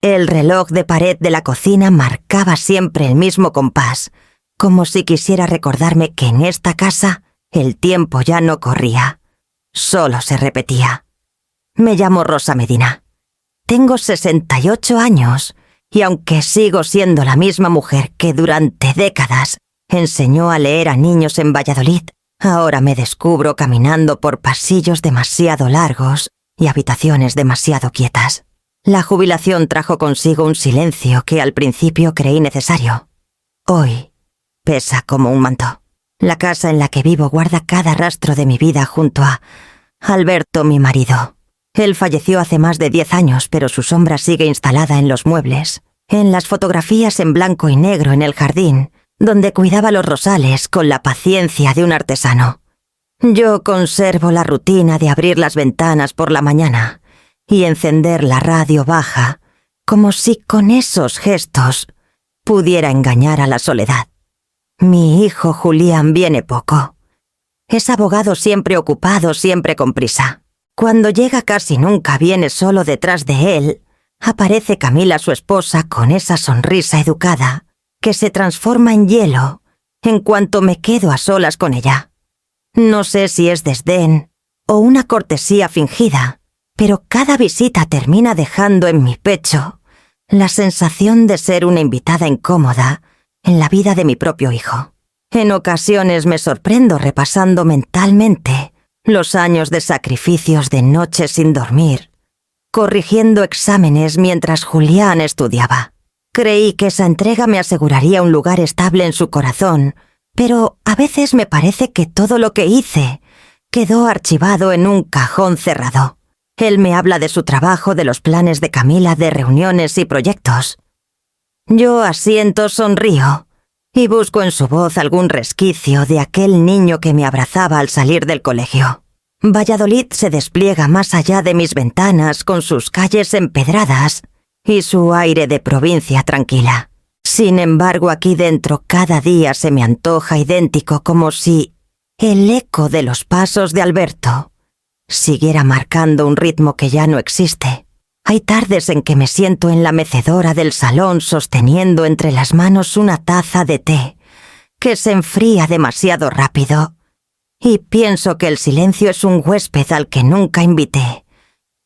El reloj de pared de la cocina marcaba siempre el mismo compás, como si quisiera recordarme que en esta casa el tiempo ya no corría, solo se repetía. Me llamo Rosa Medina. Tengo 68 años y aunque sigo siendo la misma mujer que durante décadas enseñó a leer a niños en Valladolid, ahora me descubro caminando por pasillos demasiado largos y habitaciones demasiado quietas. La jubilación trajo consigo un silencio que al principio creí necesario. Hoy pesa como un manto. La casa en la que vivo guarda cada rastro de mi vida junto a Alberto, mi marido. Él falleció hace más de 10 años, pero su sombra sigue instalada en los muebles, en las fotografías en blanco y negro en el jardín, donde cuidaba los rosales con la paciencia de un artesano. Yo conservo la rutina de abrir las ventanas por la mañana y encender la radio baja, como si con esos gestos pudiera engañar a la soledad. Mi hijo Julián viene poco. Es abogado siempre ocupado, siempre con prisa. Cuando llega casi nunca viene solo. Detrás de él aparece Camila, su esposa, con esa sonrisa educada que se transforma en hielo en cuanto me quedo a solas con ella. No sé si es desdén o una cortesía fingida, pero cada visita termina dejando en mi pecho la sensación de ser una invitada incómoda en la vida de mi propio hijo. En ocasiones me sorprendo repasando mentalmente los años de sacrificios de noches sin dormir, corrigiendo exámenes mientras Julián estudiaba. Creí que esa entrega me aseguraría un lugar estable en su corazón, pero a veces me parece que todo lo que hice quedó archivado en un cajón cerrado. Él me habla de su trabajo, de los planes de Camila, de reuniones y proyectos. Yo asiento, sonrío y busco en su voz algún resquicio de aquel niño que me abrazaba al salir del colegio. Valladolid se despliega más allá de mis ventanas con sus calles empedradas y su aire de provincia tranquila. Sin embargo, aquí dentro cada día se me antoja idéntico, como si el eco de los pasos de Alberto siguiera marcando un ritmo que ya no existe. Hay tardes en que me siento en la mecedora del salón sosteniendo entre las manos una taza de té que se enfría demasiado rápido y pienso que el silencio es un huésped al que nunca invité,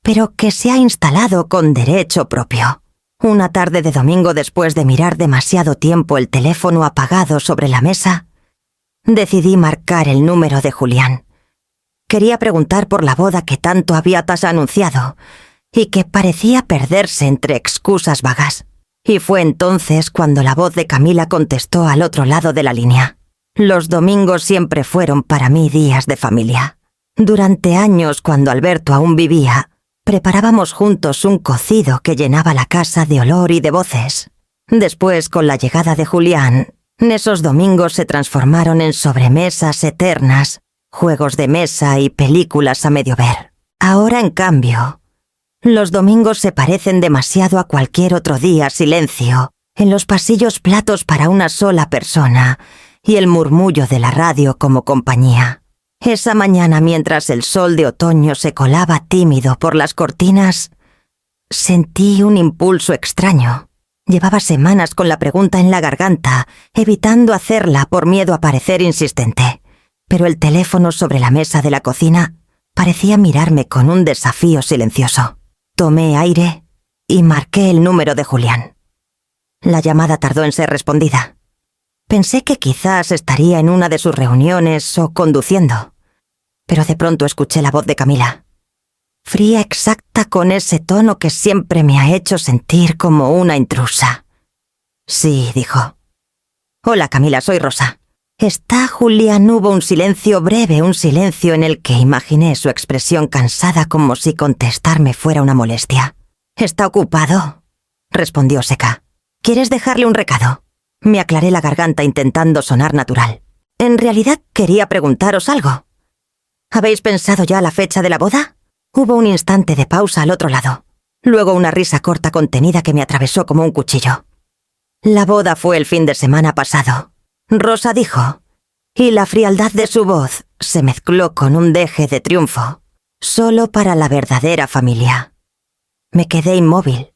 pero que se ha instalado con derecho propio. Una tarde de domingo, después de mirar demasiado tiempo el teléfono apagado sobre la mesa, decidí marcar el número de Julián. Quería preguntar por la boda que tanto había anunciado y que parecía perderse entre excusas vagas. Y fue entonces cuando la voz de Camila contestó al otro lado de la línea. Los domingos siempre fueron para mí días de familia. Durante años, cuando Alberto aún vivía, preparábamos juntos un cocido que llenaba la casa de olor y de voces. Después, con la llegada de Julián, esos domingos se transformaron en sobremesas eternas, juegos de mesa y películas a medio ver. Ahora, en cambio, los domingos se parecen demasiado a cualquier otro día. Silencio, en los pasillos platos para una sola persona y el murmullo de la radio como compañía. Esa mañana, mientras el sol de otoño se colaba tímido por las cortinas, sentí un impulso extraño. Llevaba semanas con la pregunta en la garganta, evitando hacerla por miedo a parecer insistente. Pero el teléfono sobre la mesa de la cocina parecía mirarme con un desafío silencioso. Tomé aire y marqué el número de Julián. La llamada tardó en ser respondida. Pensé que quizás estaría en una de sus reuniones o conduciendo, pero de pronto escuché la voz de Camila. Fría, exacta, con ese tono que siempre me ha hecho sentir como una intrusa. Sí, dijo. Hola, Camila, soy Rosa. ¿Está Julián? Hubo un silencio breve, un silencio en el que imaginé su expresión cansada, como si contestarme fuera una molestia. «¿Está ocupado?», respondió seca. «¿Quieres dejarle un recado?». Me aclaré la garganta intentando sonar natural. En realidad quería preguntaros algo. ¿Habéis pensado ya la fecha de la boda? Hubo un instante de pausa al otro lado. Luego una risa corta contenida que me atravesó como un cuchillo. La boda fue el fin de semana pasado, Rosa dijo, y la frialdad de su voz se mezcló con un deje de triunfo, solo para la verdadera familia. Me quedé inmóvil.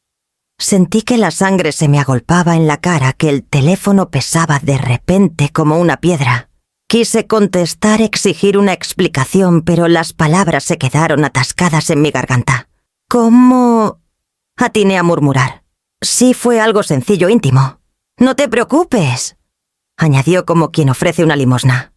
Sentí que la sangre se me agolpaba en la cara, que el teléfono pesaba de repente como una piedra. Quise contestar, exigir una explicación, pero las palabras se quedaron atascadas en mi garganta. ¿Cómo? Atiné a murmurar. Sí, fue algo sencillo, íntimo. No te preocupes, añadió como quien ofrece una limosna.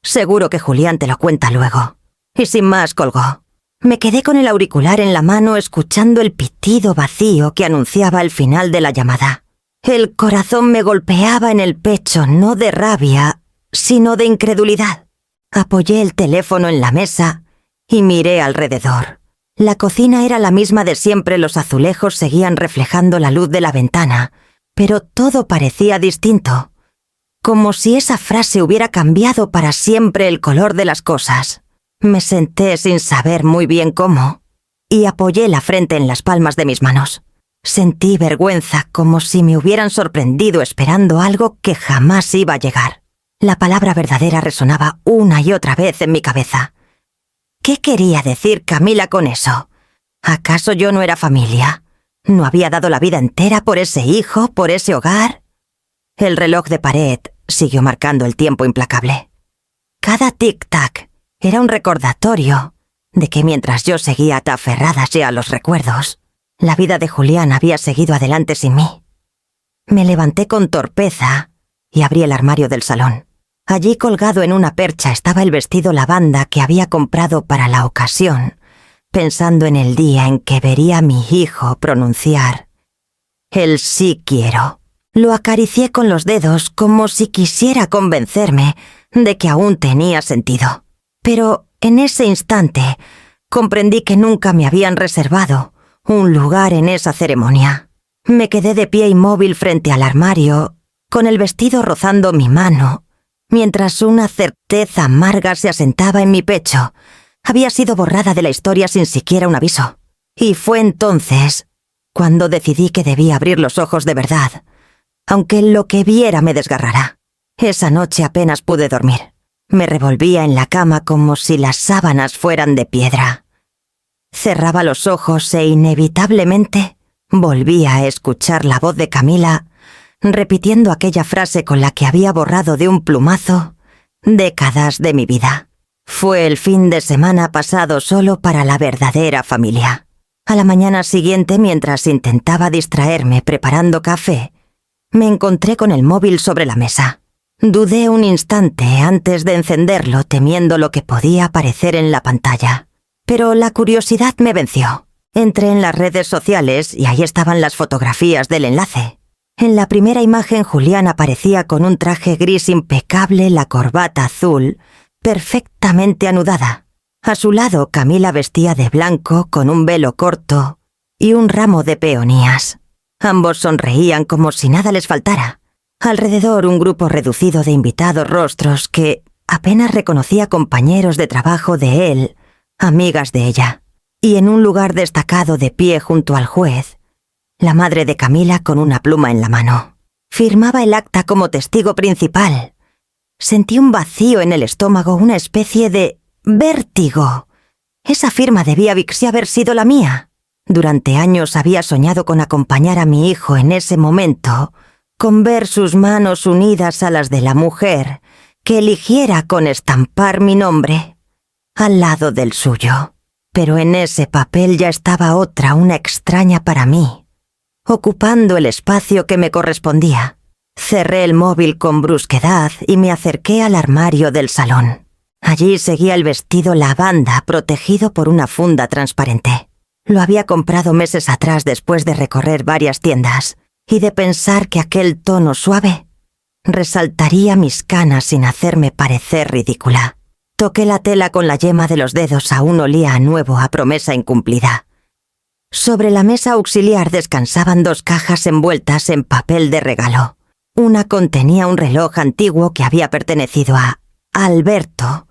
Seguro que Julián te lo cuenta luego. Y sin más colgó. Me quedé con el auricular en la mano escuchando el pitido vacío que anunciaba el final de la llamada. El corazón me golpeaba en el pecho, no de rabia, sino de incredulidad. Apoyé el teléfono en la mesa y miré alrededor. La cocina era la misma de siempre, los azulejos seguían reflejando la luz de la ventana, pero todo parecía distinto, como si esa frase hubiera cambiado para siempre el color de las cosas. Me senté sin saber muy bien cómo y apoyé la frente en las palmas de mis manos. Sentí vergüenza, como si me hubieran sorprendido esperando algo que jamás iba a llegar. La palabra verdadera resonaba una y otra vez en mi cabeza. ¿Qué quería decir Camila con eso? ¿Acaso yo no era familia? ¿No había dado la vida entera por ese hijo, por ese hogar? El reloj de pared siguió marcando el tiempo implacable. Cada tic-tac era un recordatorio de que mientras yo seguía aferrada a los recuerdos, la vida de Julián había seguido adelante sin mí. Me levanté con torpeza y abrí el armario del salón. Allí colgado en una percha estaba el vestido lavanda que había comprado para la ocasión, pensando en el día en que vería a mi hijo pronunciar el sí quiero. Lo acaricié con los dedos como si quisiera convencerme de que aún tenía sentido. Pero en ese instante comprendí que nunca me habían reservado un lugar en esa ceremonia. Me quedé de pie inmóvil frente al armario, con el vestido rozando mi mano, mientras una certeza amarga se asentaba en mi pecho. Había sido borrada de la historia sin siquiera un aviso. Y fue entonces cuando decidí que debía abrir los ojos de verdad, aunque lo que viera me desgarrara. Esa noche apenas pude dormir. Me revolvía en la cama como si las sábanas fueran de piedra. Cerraba los ojos e inevitablemente volvía a escuchar la voz de Camila repitiendo aquella frase con la que había borrado de un plumazo décadas de mi vida. Fue el fin de semana pasado solo para la verdadera familia. A la mañana siguiente, mientras intentaba distraerme preparando café, me encontré con el móvil sobre la mesa. Dudé un instante antes de encenderlo, temiendo lo que podía aparecer en la pantalla. Pero la curiosidad me venció. Entré en las redes sociales y ahí estaban las fotografías del enlace. En la primera imagen Julián aparecía con un traje gris impecable, la corbata azul, perfectamente anudada. A su lado Camila vestía de blanco con un velo corto y un ramo de peonías. Ambos sonreían como si nada les faltara. Alrededor un grupo reducido de invitados rostros que apenas reconocía, compañeros de trabajo de él, amigas de ella. Y en un lugar destacado de pie junto al juez, la madre de Camila con una pluma en la mano. Firmaba el acta como testigo principal. Sentí un vacío en el estómago, una especie de vértigo. Esa firma debía haber sido la mía. Durante años había soñado con acompañar a mi hijo en ese momento, con ver sus manos unidas a las de la mujer que eligiera con estampar mi nombre al lado del suyo. Pero en ese papel ya estaba otra, una extraña para mí, ocupando el espacio que me correspondía. Cerré el móvil con brusquedad y me acerqué al armario del salón. Allí seguía el vestido lavanda protegido por una funda transparente. Lo había comprado meses atrás después de recorrer varias tiendas y de pensar que aquel tono suave resaltaría mis canas sin hacerme parecer ridícula. Toqué la tela con la yema de los dedos, aún olía a nuevo, a promesa incumplida. Sobre la mesa auxiliar descansaban 2 cajas envueltas en papel de regalo. Una contenía un reloj antiguo que había pertenecido a Alberto,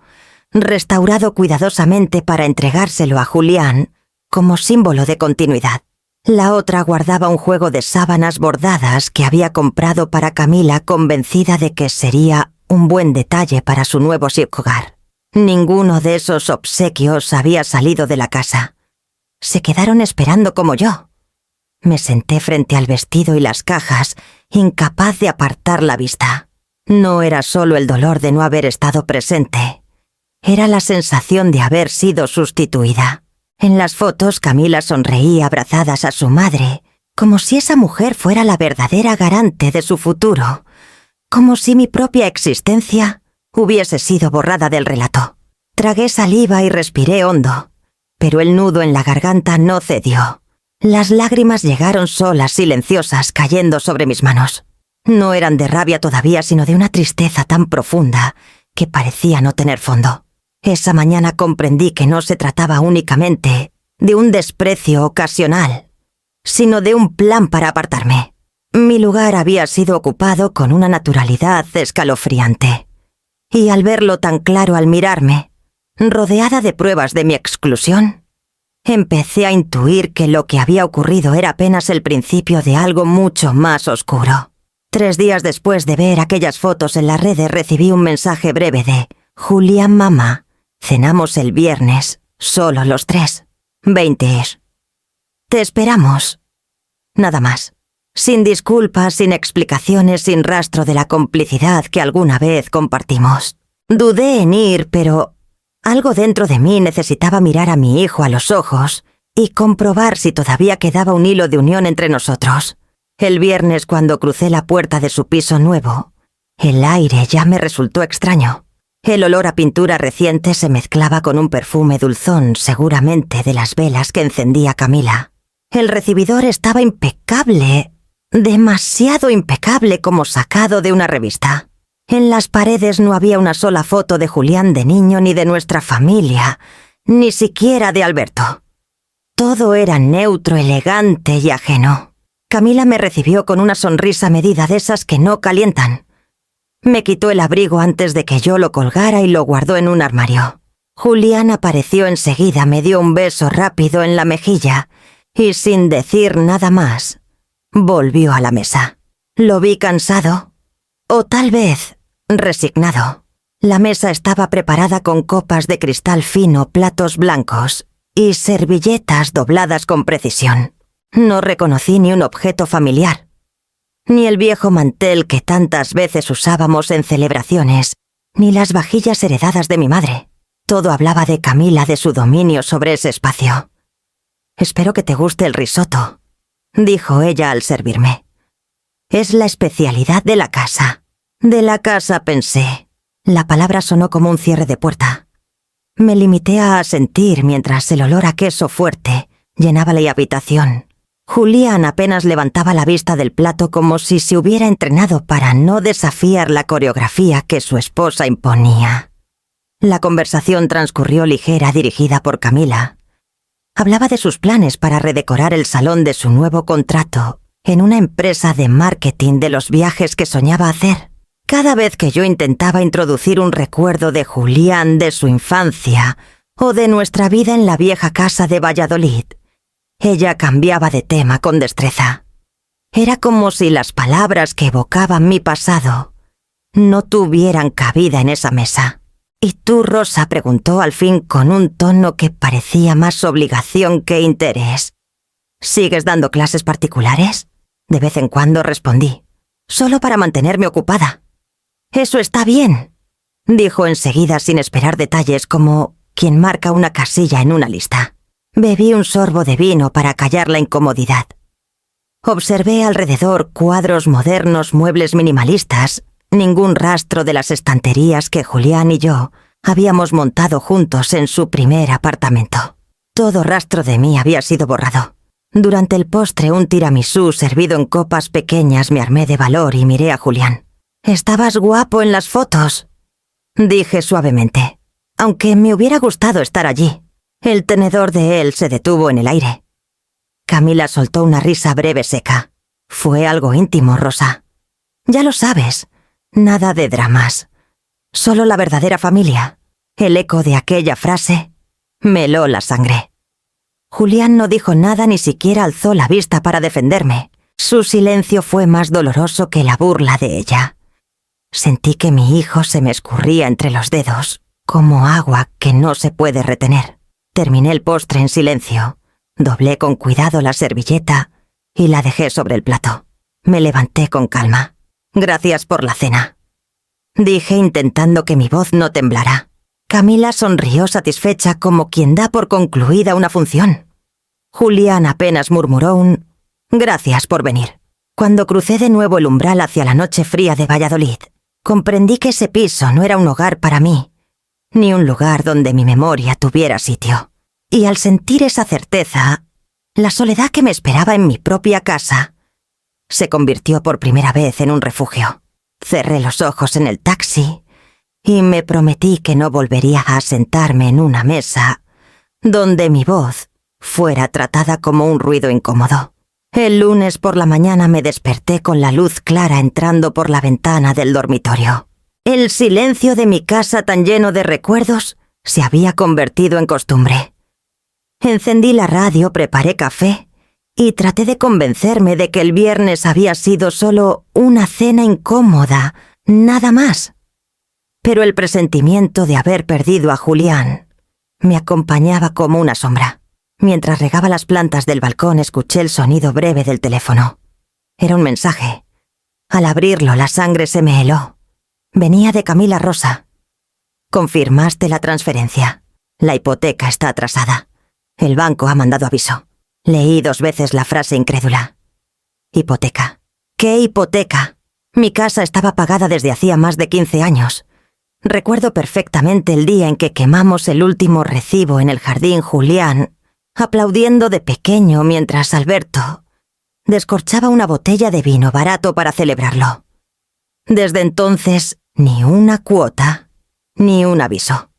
restaurado cuidadosamente para entregárselo a Julián como símbolo de continuidad. La otra guardaba un juego de sábanas bordadas que había comprado para Camila, convencida de que sería un buen detalle para su nuevo hogar. Ninguno de esos obsequios había salido de la casa. Se quedaron esperando como yo. Me senté frente al vestido y las cajas, incapaz de apartar la vista. No era solo el dolor de no haber estado presente. Era la sensación de haber sido sustituida. En las fotos, Camila sonreía abrazadas a su madre, como si esa mujer fuera la verdadera garante de su futuro, como si mi propia existencia hubiese sido borrada del relato. Tragué saliva y respiré hondo, pero el nudo en la garganta no cedió. Las lágrimas llegaron solas, silenciosas, cayendo sobre mis manos. No eran de rabia todavía, sino de una tristeza tan profunda que parecía no tener fondo. Esa mañana comprendí que no se trataba únicamente de un desprecio ocasional, sino de un plan para apartarme. Mi lugar había sido ocupado con una naturalidad escalofriante. Y al verlo tan claro al mirarme, rodeada de pruebas de mi exclusión, empecé a intuir que lo que había ocurrido era apenas el principio de algo mucho más oscuro. 3 días después de ver aquellas fotos en las redes recibí un mensaje breve de «Julián, mamá, cenamos el viernes, solo los 3. 20. Te esperamos». Nada más. Sin disculpas, sin explicaciones, sin rastro de la complicidad que alguna vez compartimos. Dudé en ir, pero algo dentro de mí necesitaba mirar a mi hijo a los ojos y comprobar si todavía quedaba un hilo de unión entre nosotros. El viernes, cuando crucé la puerta de su piso nuevo, el aire ya me resultó extraño. El olor a pintura reciente se mezclaba con un perfume dulzón, seguramente de las velas que encendía Camila. El recibidor estaba impecable, demasiado impecable, como sacado de una revista. En las paredes no había una sola foto de Julián de niño ni de nuestra familia, ni siquiera de Alberto. Todo era neutro, elegante y ajeno. Camila me recibió con una sonrisa medida de esas que no calientan. Me quitó el abrigo antes de que yo lo colgara y lo guardó en un armario. Julián apareció enseguida, me dio un beso rápido en la mejilla y, sin decir nada más, volvió a la mesa. Lo vi cansado, o tal vez resignado. La mesa estaba preparada con copas de cristal fino, platos blancos y servilletas dobladas con precisión. No reconocí ni un objeto familiar, ni el viejo mantel que tantas veces usábamos en celebraciones, ni las vajillas heredadas de mi madre. Todo hablaba de Camila, de su dominio sobre ese espacio. «Espero que te guste el risotto», dijo ella al servirme. «Es la especialidad de la casa». «De la casa», pensé. La palabra sonó como un cierre de puerta. Me limité a asentir mientras el olor a queso fuerte llenaba la habitación. Julián apenas levantaba la vista del plato como si se hubiera entrenado para no desafiar la coreografía que su esposa imponía. La conversación transcurrió ligera, dirigida por Camila. Hablaba de sus planes para redecorar el salón de su nuevo contrato en una empresa de marketing, de los viajes que soñaba hacer. Cada vez que yo intentaba introducir un recuerdo de Julián, de su infancia o de nuestra vida en la vieja casa de Valladolid, ella cambiaba de tema con destreza. Era como si las palabras que evocaban mi pasado no tuvieran cabida en esa mesa. «¿Y tú, Rosa?», preguntó al fin con un tono que parecía más obligación que interés. «¿Sigues dando clases particulares?». De vez en cuando respondí. «Solo para mantenerme ocupada». «Eso está bien», dijo enseguida sin esperar detalles, como quien marca una casilla en una lista. Bebí un sorbo de vino para callar la incomodidad. Observé alrededor cuadros modernos, muebles minimalistas, ningún rastro de las estanterías que Julián y yo habíamos montado juntos en su primer apartamento. Todo rastro de mí había sido borrado. Durante el postre, un tiramisú servido en copas pequeñas, me armé de valor y miré a Julián. «Estabas guapo en las fotos», dije suavemente, aunque me hubiera gustado estar allí. El tenedor de él se detuvo en el aire. Camila soltó una risa breve, seca. «Fue algo íntimo, Rosa. Ya lo sabes, nada de dramas. Solo la verdadera familia». El eco de aquella frase me heló la sangre. Julián no dijo nada, ni siquiera alzó la vista para defenderme. Su silencio fue más doloroso que la burla de ella. Sentí que mi hijo se me escurría entre los dedos, como agua que no se puede retener. Terminé el postre en silencio, doblé con cuidado la servilleta y la dejé sobre el plato. Me levanté con calma. «Gracias por la cena», dije intentando que mi voz no temblara. Camila sonrió satisfecha como quien da por concluida una función. Julián apenas murmuró un «Gracias por venir». Cuando crucé de nuevo el umbral hacia la noche fría de Valladolid, comprendí que ese piso no era un hogar para mí, ni un lugar donde mi memoria tuviera sitio. Y al sentir esa certeza, la soledad que me esperaba en mi propia casa se convirtió por primera vez en un refugio. Cerré los ojos en el taxi y me prometí que no volvería a sentarme en una mesa donde mi voz fuera tratada como un ruido incómodo. El lunes por la mañana me desperté con la luz clara entrando por la ventana del dormitorio. El silencio de mi casa tan lleno de recuerdos se había convertido en costumbre. Encendí la radio, preparé café y traté de convencerme de que el viernes había sido solo una cena incómoda, nada más. Pero el presentimiento de haber perdido a Julián me acompañaba como una sombra. Mientras regaba las plantas del balcón escuché el sonido breve del teléfono. Era un mensaje. Al abrirlo la sangre se me heló. Venía de Camila Rosa. «Confirmaste la transferencia. La hipoteca está atrasada. El banco ha mandado aviso». Leí 2 veces la frase incrédula. Hipoteca. ¿Qué hipoteca? Mi casa estaba pagada desde hacía más de 15 años. Recuerdo perfectamente el día en que quemamos el último recibo en el jardín Julián, aplaudiendo de pequeño mientras Alberto descorchaba una botella de vino barato para celebrarlo. Desde entonces, ni una cuota, ni un aviso.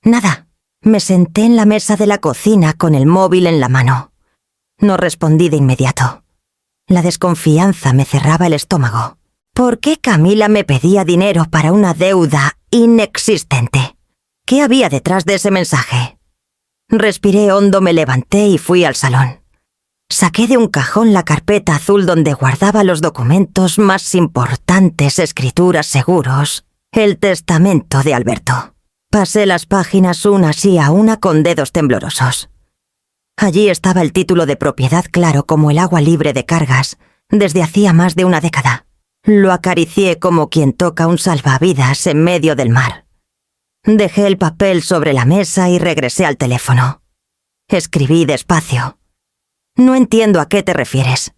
Nada. Me senté en la mesa de la cocina con el móvil en la mano. No respondí de inmediato. La desconfianza me cerraba el estómago. ¿Por qué Camila me pedía dinero para una deuda inexistente? ¿Qué había detrás de ese mensaje? Respiré hondo, me levanté y fui al salón. Saqué de un cajón la carpeta azul donde guardaba los documentos más importantes, escrituras seguros, el testamento de Alberto. Pasé las páginas una sí a una con dedos temblorosos. Allí estaba el título de propiedad claro como el agua libre de cargas desde hacía más de una década. Lo acaricié como quien toca un salvavidas en medio del mar. Dejé el papel sobre la mesa y regresé al teléfono. Escribí despacio. «No entiendo a qué te refieres.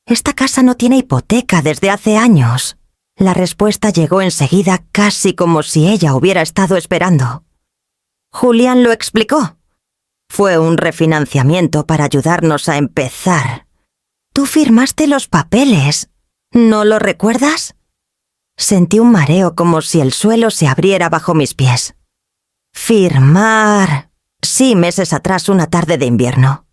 Esta casa no tiene hipoteca desde hace años». La respuesta llegó enseguida, casi como si ella hubiera estado esperando. Julián lo explicó. Fue un refinanciamiento para ayudarnos a empezar. Tú firmaste los papeles. ¿No lo recuerdas? Sentí un mareo como si el suelo se abriera bajo mis pies. Firmar. Sí, meses atrás, una tarde de invierno.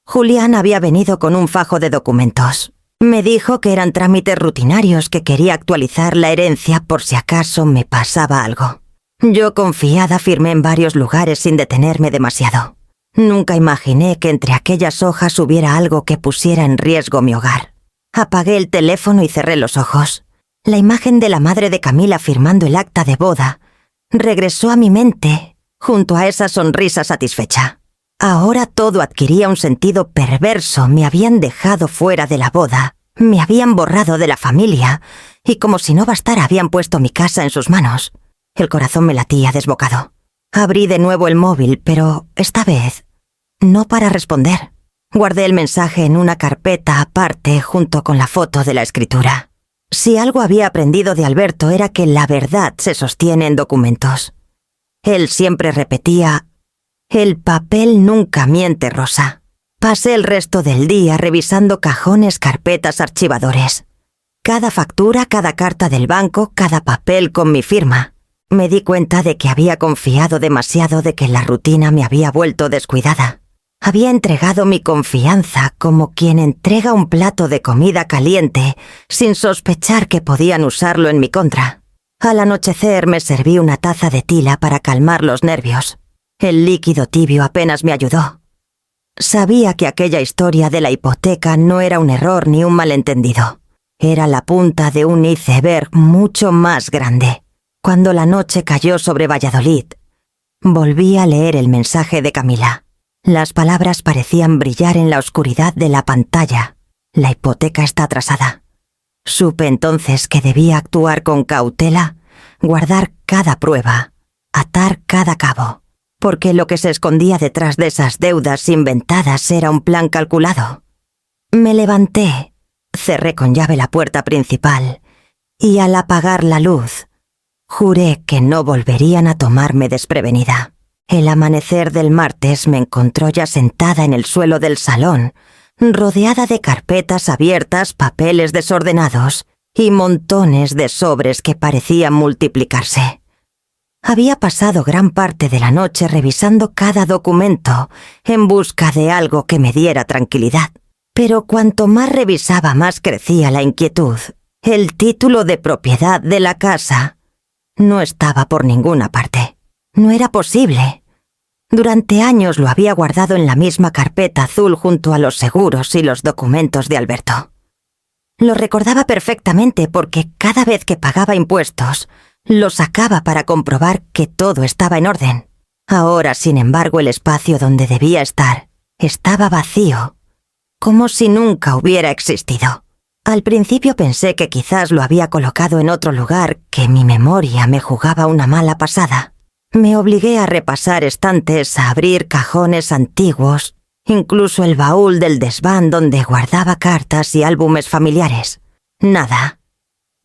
Julián había venido con un fajo de documentos. Me dijo que eran trámites rutinarios, que quería actualizar la herencia por si acaso me pasaba algo. Yo, confiada, firmé en varios lugares sin detenerme demasiado. Nunca imaginé que entre aquellas hojas hubiera algo que pusiera en riesgo mi hogar. Apagué el teléfono y cerré los ojos. La imagen de la madre de Camila firmando el acta de boda regresó a mi mente junto a esa sonrisa satisfecha. Ahora todo adquiría un sentido perverso. Me habían dejado fuera de la boda, me habían borrado de la familia y, como si no bastara, habían puesto mi casa en sus manos. El corazón me latía desbocado. Abrí de nuevo el móvil, pero esta vez no para responder. Guardé el mensaje en una carpeta aparte junto con la foto de la escritura. Si algo había aprendido de Alberto era que la verdad se sostiene en documentos. Él siempre repetía: «El papel nunca miente, Rosa». Pasé el resto del día revisando cajones, carpetas, archivadores. Cada factura, cada carta del banco, cada papel con mi firma. Me di cuenta de que había confiado demasiado, de que la rutina me había vuelto descuidada. Había entregado mi confianza como quien entrega un plato de comida caliente sin sospechar que podían usarlo en mi contra. Al anochecer me serví una taza de tila para calmar los nervios. El líquido tibio apenas me ayudó. Sabía que aquella historia de la hipoteca no era un error ni un malentendido. Era la punta de un iceberg mucho más grande. Cuando la noche cayó sobre Valladolid, volví a leer el mensaje de Camila. Las palabras parecían brillar en la oscuridad de la pantalla. La hipoteca está atrasada. Supe entonces que debía actuar con cautela, guardar cada prueba, atar cada cabo, porque lo que se escondía detrás de esas deudas inventadas era un plan calculado. Me levanté, cerré con llave la puerta principal y al apagar la luz, juré que no volverían a tomarme desprevenida. El amanecer del martes me encontró ya sentada en el suelo del salón, rodeada de carpetas abiertas, papeles desordenados y montones de sobres que parecían multiplicarse. Había pasado gran parte de la noche revisando cada documento en busca de algo que me diera tranquilidad. Pero cuanto más revisaba, más crecía la inquietud. El título de propiedad de la casa no estaba por ninguna parte. No era posible. Durante años lo había guardado en la misma carpeta azul junto a los seguros y los documentos de Alberto. Lo recordaba perfectamente porque cada vez que pagaba impuestos, lo sacaba para comprobar que todo estaba en orden. Ahora, sin embargo, el espacio donde debía estar estaba vacío, como si nunca hubiera existido. Al principio pensé que quizás lo había colocado en otro lugar, que mi memoria me jugaba una mala pasada. Me obligué a repasar estantes, a abrir cajones antiguos, incluso el baúl del desván donde guardaba cartas y álbumes familiares. Nada.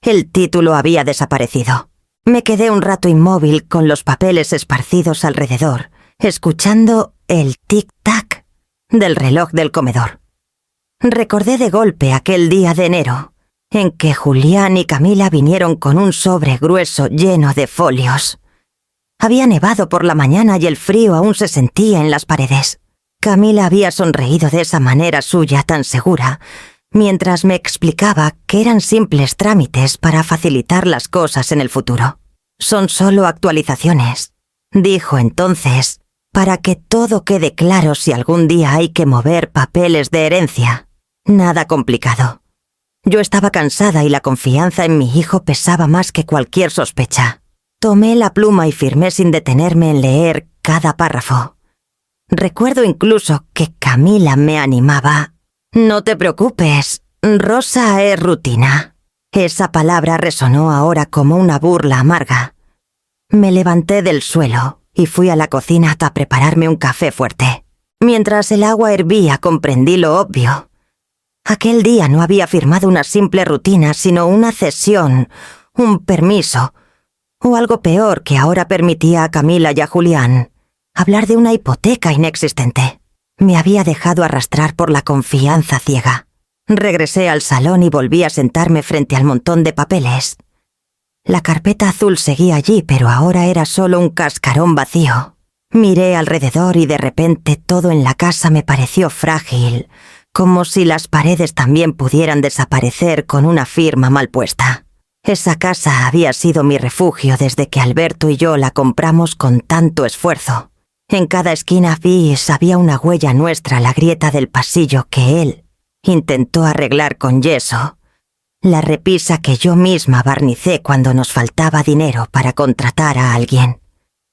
El título había desaparecido. Me quedé un rato inmóvil con los papeles esparcidos alrededor, escuchando el tic-tac del reloj del comedor. Recordé de golpe aquel día de enero, en que Julián y Camila vinieron con un sobre grueso lleno de folios. Había nevado por la mañana y el frío aún se sentía en las paredes. Camila había sonreído de esa manera suya tan segura, mientras me explicaba que eran simples trámites para facilitar las cosas en el futuro. Son solo actualizaciones, dijo entonces, para que todo quede claro si algún día hay que mover papeles de herencia. Nada complicado. Yo estaba cansada y la confianza en mi hijo pesaba más que cualquier sospecha. Tomé la pluma y firmé sin detenerme en leer cada párrafo. Recuerdo incluso que Camila me animaba. «No te preocupes, Rosa es rutina». Esa palabra resonó ahora como una burla amarga. Me levanté del suelo y fui a la cocina a prepararme un café fuerte. Mientras el agua hervía comprendí lo obvio. Aquel día no había firmado una simple rutina, sino una cesión, un permiso, o algo peor que ahora permitía a Camila y a Julián hablar de una hipoteca inexistente. Me había dejado arrastrar por la confianza ciega. Regresé al salón y volví a sentarme frente al montón de papeles. La carpeta azul seguía allí, pero ahora era solo un cascarón vacío. Miré alrededor y de repente todo en la casa me pareció frágil, como si las paredes también pudieran desaparecer con una firma mal puesta. Esa casa había sido mi refugio desde que Alberto y yo la compramos con tanto esfuerzo. En cada esquina había una huella nuestra, la grieta del pasillo que él intentó arreglar con yeso, la repisa que yo misma barnicé cuando nos faltaba dinero para contratar a alguien.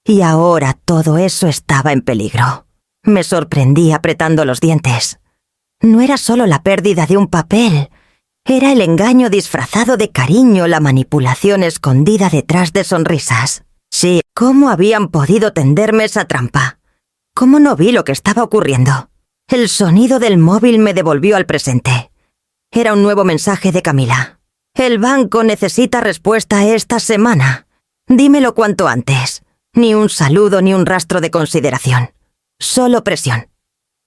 Y ahora todo eso estaba en peligro. Me sorprendí apretando los dientes. No era solo la pérdida de un papel, era el engaño disfrazado de cariño, la manipulación escondida detrás de sonrisas. Sí, ¿cómo habían podido tenderme esa trampa? ¿Cómo no vi lo que estaba ocurriendo? El sonido del móvil me devolvió al presente. Era un nuevo mensaje de Camila. «El banco necesita respuesta esta semana. Dímelo cuanto antes. Ni un saludo ni un rastro de consideración. Solo presión».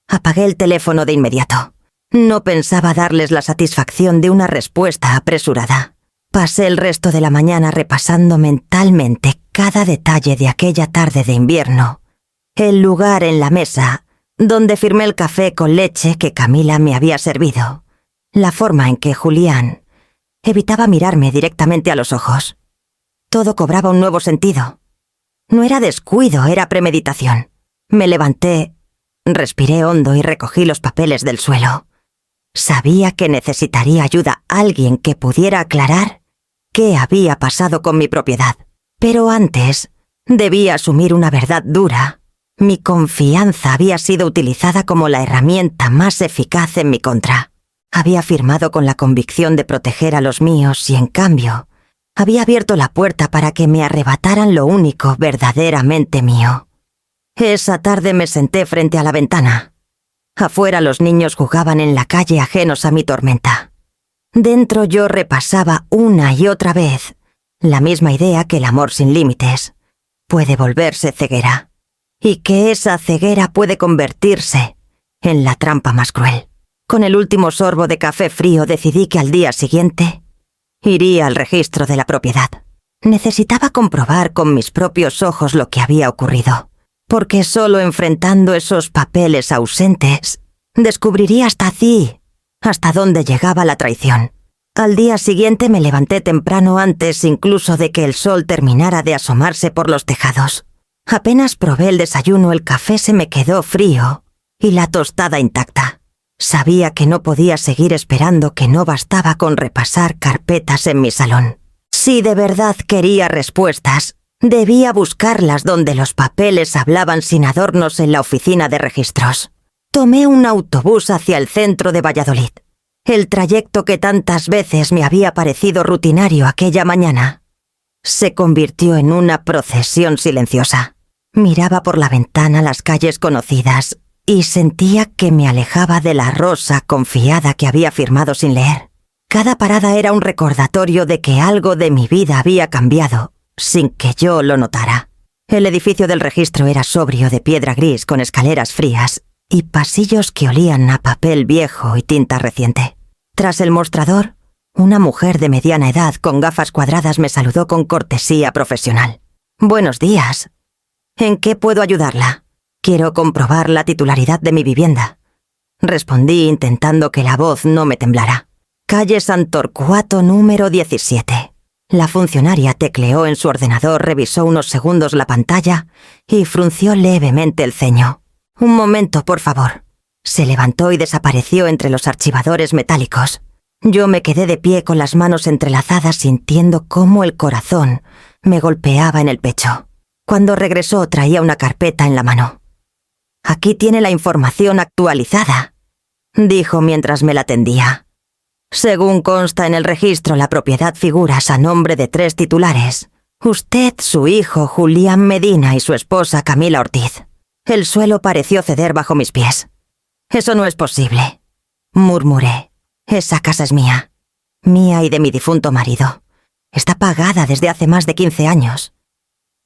Apagué el teléfono de inmediato. No pensaba darles la satisfacción de una respuesta apresurada. Pasé el resto de la mañana repasando mentalmente cada detalle de aquella tarde de invierno. El lugar en la mesa donde firmé el café con leche que Camila me había servido. La forma en que Julián evitaba mirarme directamente a los ojos. Todo cobraba un nuevo sentido. No era descuido, era premeditación. Me levanté, respiré hondo y recogí los papeles del suelo. Sabía que necesitaría ayuda, alguien que pudiera aclarar qué había pasado con mi propiedad. Pero antes, debía asumir una verdad dura. Mi confianza había sido utilizada como la herramienta más eficaz en mi contra. Había firmado con la convicción de proteger a los míos y, en cambio, había abierto la puerta para que me arrebataran lo único verdaderamente mío. Esa tarde me senté frente a la ventana. Afuera los niños jugaban en la calle ajenos a mi tormenta. Dentro yo repasaba una y otra vez la misma idea que el amor sin límites puede volverse ceguera, y que esa ceguera puede convertirse en la trampa más cruel. Con el último sorbo de café frío decidí que al día siguiente iría al registro de la propiedad. Necesitaba comprobar con mis propios ojos lo que había ocurrido, porque solo enfrentando esos papeles ausentes descubriría hasta dónde llegaba la traición. Al día siguiente me levanté temprano, antes incluso de que el sol terminara de asomarse por los tejados. Apenas probé el desayuno, el café se me quedó frío y la tostada intacta. Sabía que no podía seguir esperando, que no bastaba con repasar carpetas en mi salón. Si de verdad quería respuestas, debía buscarlas donde los papeles hablaban sin adornos, en la oficina de registros. Tomé un autobús hacia el centro de Valladolid. El trayecto que tantas veces me había parecido rutinario aquella mañana se convirtió en una procesión silenciosa. Miraba por la ventana las calles conocidas y sentía que me alejaba de la rosa confiada que había firmado sin leer. Cada parada era un recordatorio de que algo de mi vida había cambiado, sin que yo lo notara. El edificio del registro era sobrio, de piedra gris, con escaleras frías y pasillos que olían a papel viejo y tinta reciente. Tras el mostrador, una mujer de mediana edad con gafas cuadradas me saludó con cortesía profesional. «Buenos días. ¿En qué puedo ayudarla? Quiero comprobar la titularidad de mi vivienda», respondí, intentando que la voz no me temblara. «Calle San Torcuato, número 17». La funcionaria tecleó en su ordenador, revisó unos segundos la pantalla y frunció levemente el ceño. «Un momento, por favor». Se levantó y desapareció entre los archivadores metálicos. Yo me quedé de pie con las manos entrelazadas, sintiendo cómo el corazón me golpeaba en el pecho. Cuando regresó, traía una carpeta en la mano. «Aquí tiene la información actualizada», dijo mientras me la tendía. «Según consta en el registro, la propiedad figura a nombre de 3 titulares. Usted, su hijo Julián Medina y su esposa Camila Ortiz». El suelo pareció ceder bajo mis pies. «Eso no es posible», murmuré. «Esa casa es mía y de mi difunto marido. Está pagada desde hace más de 15 años».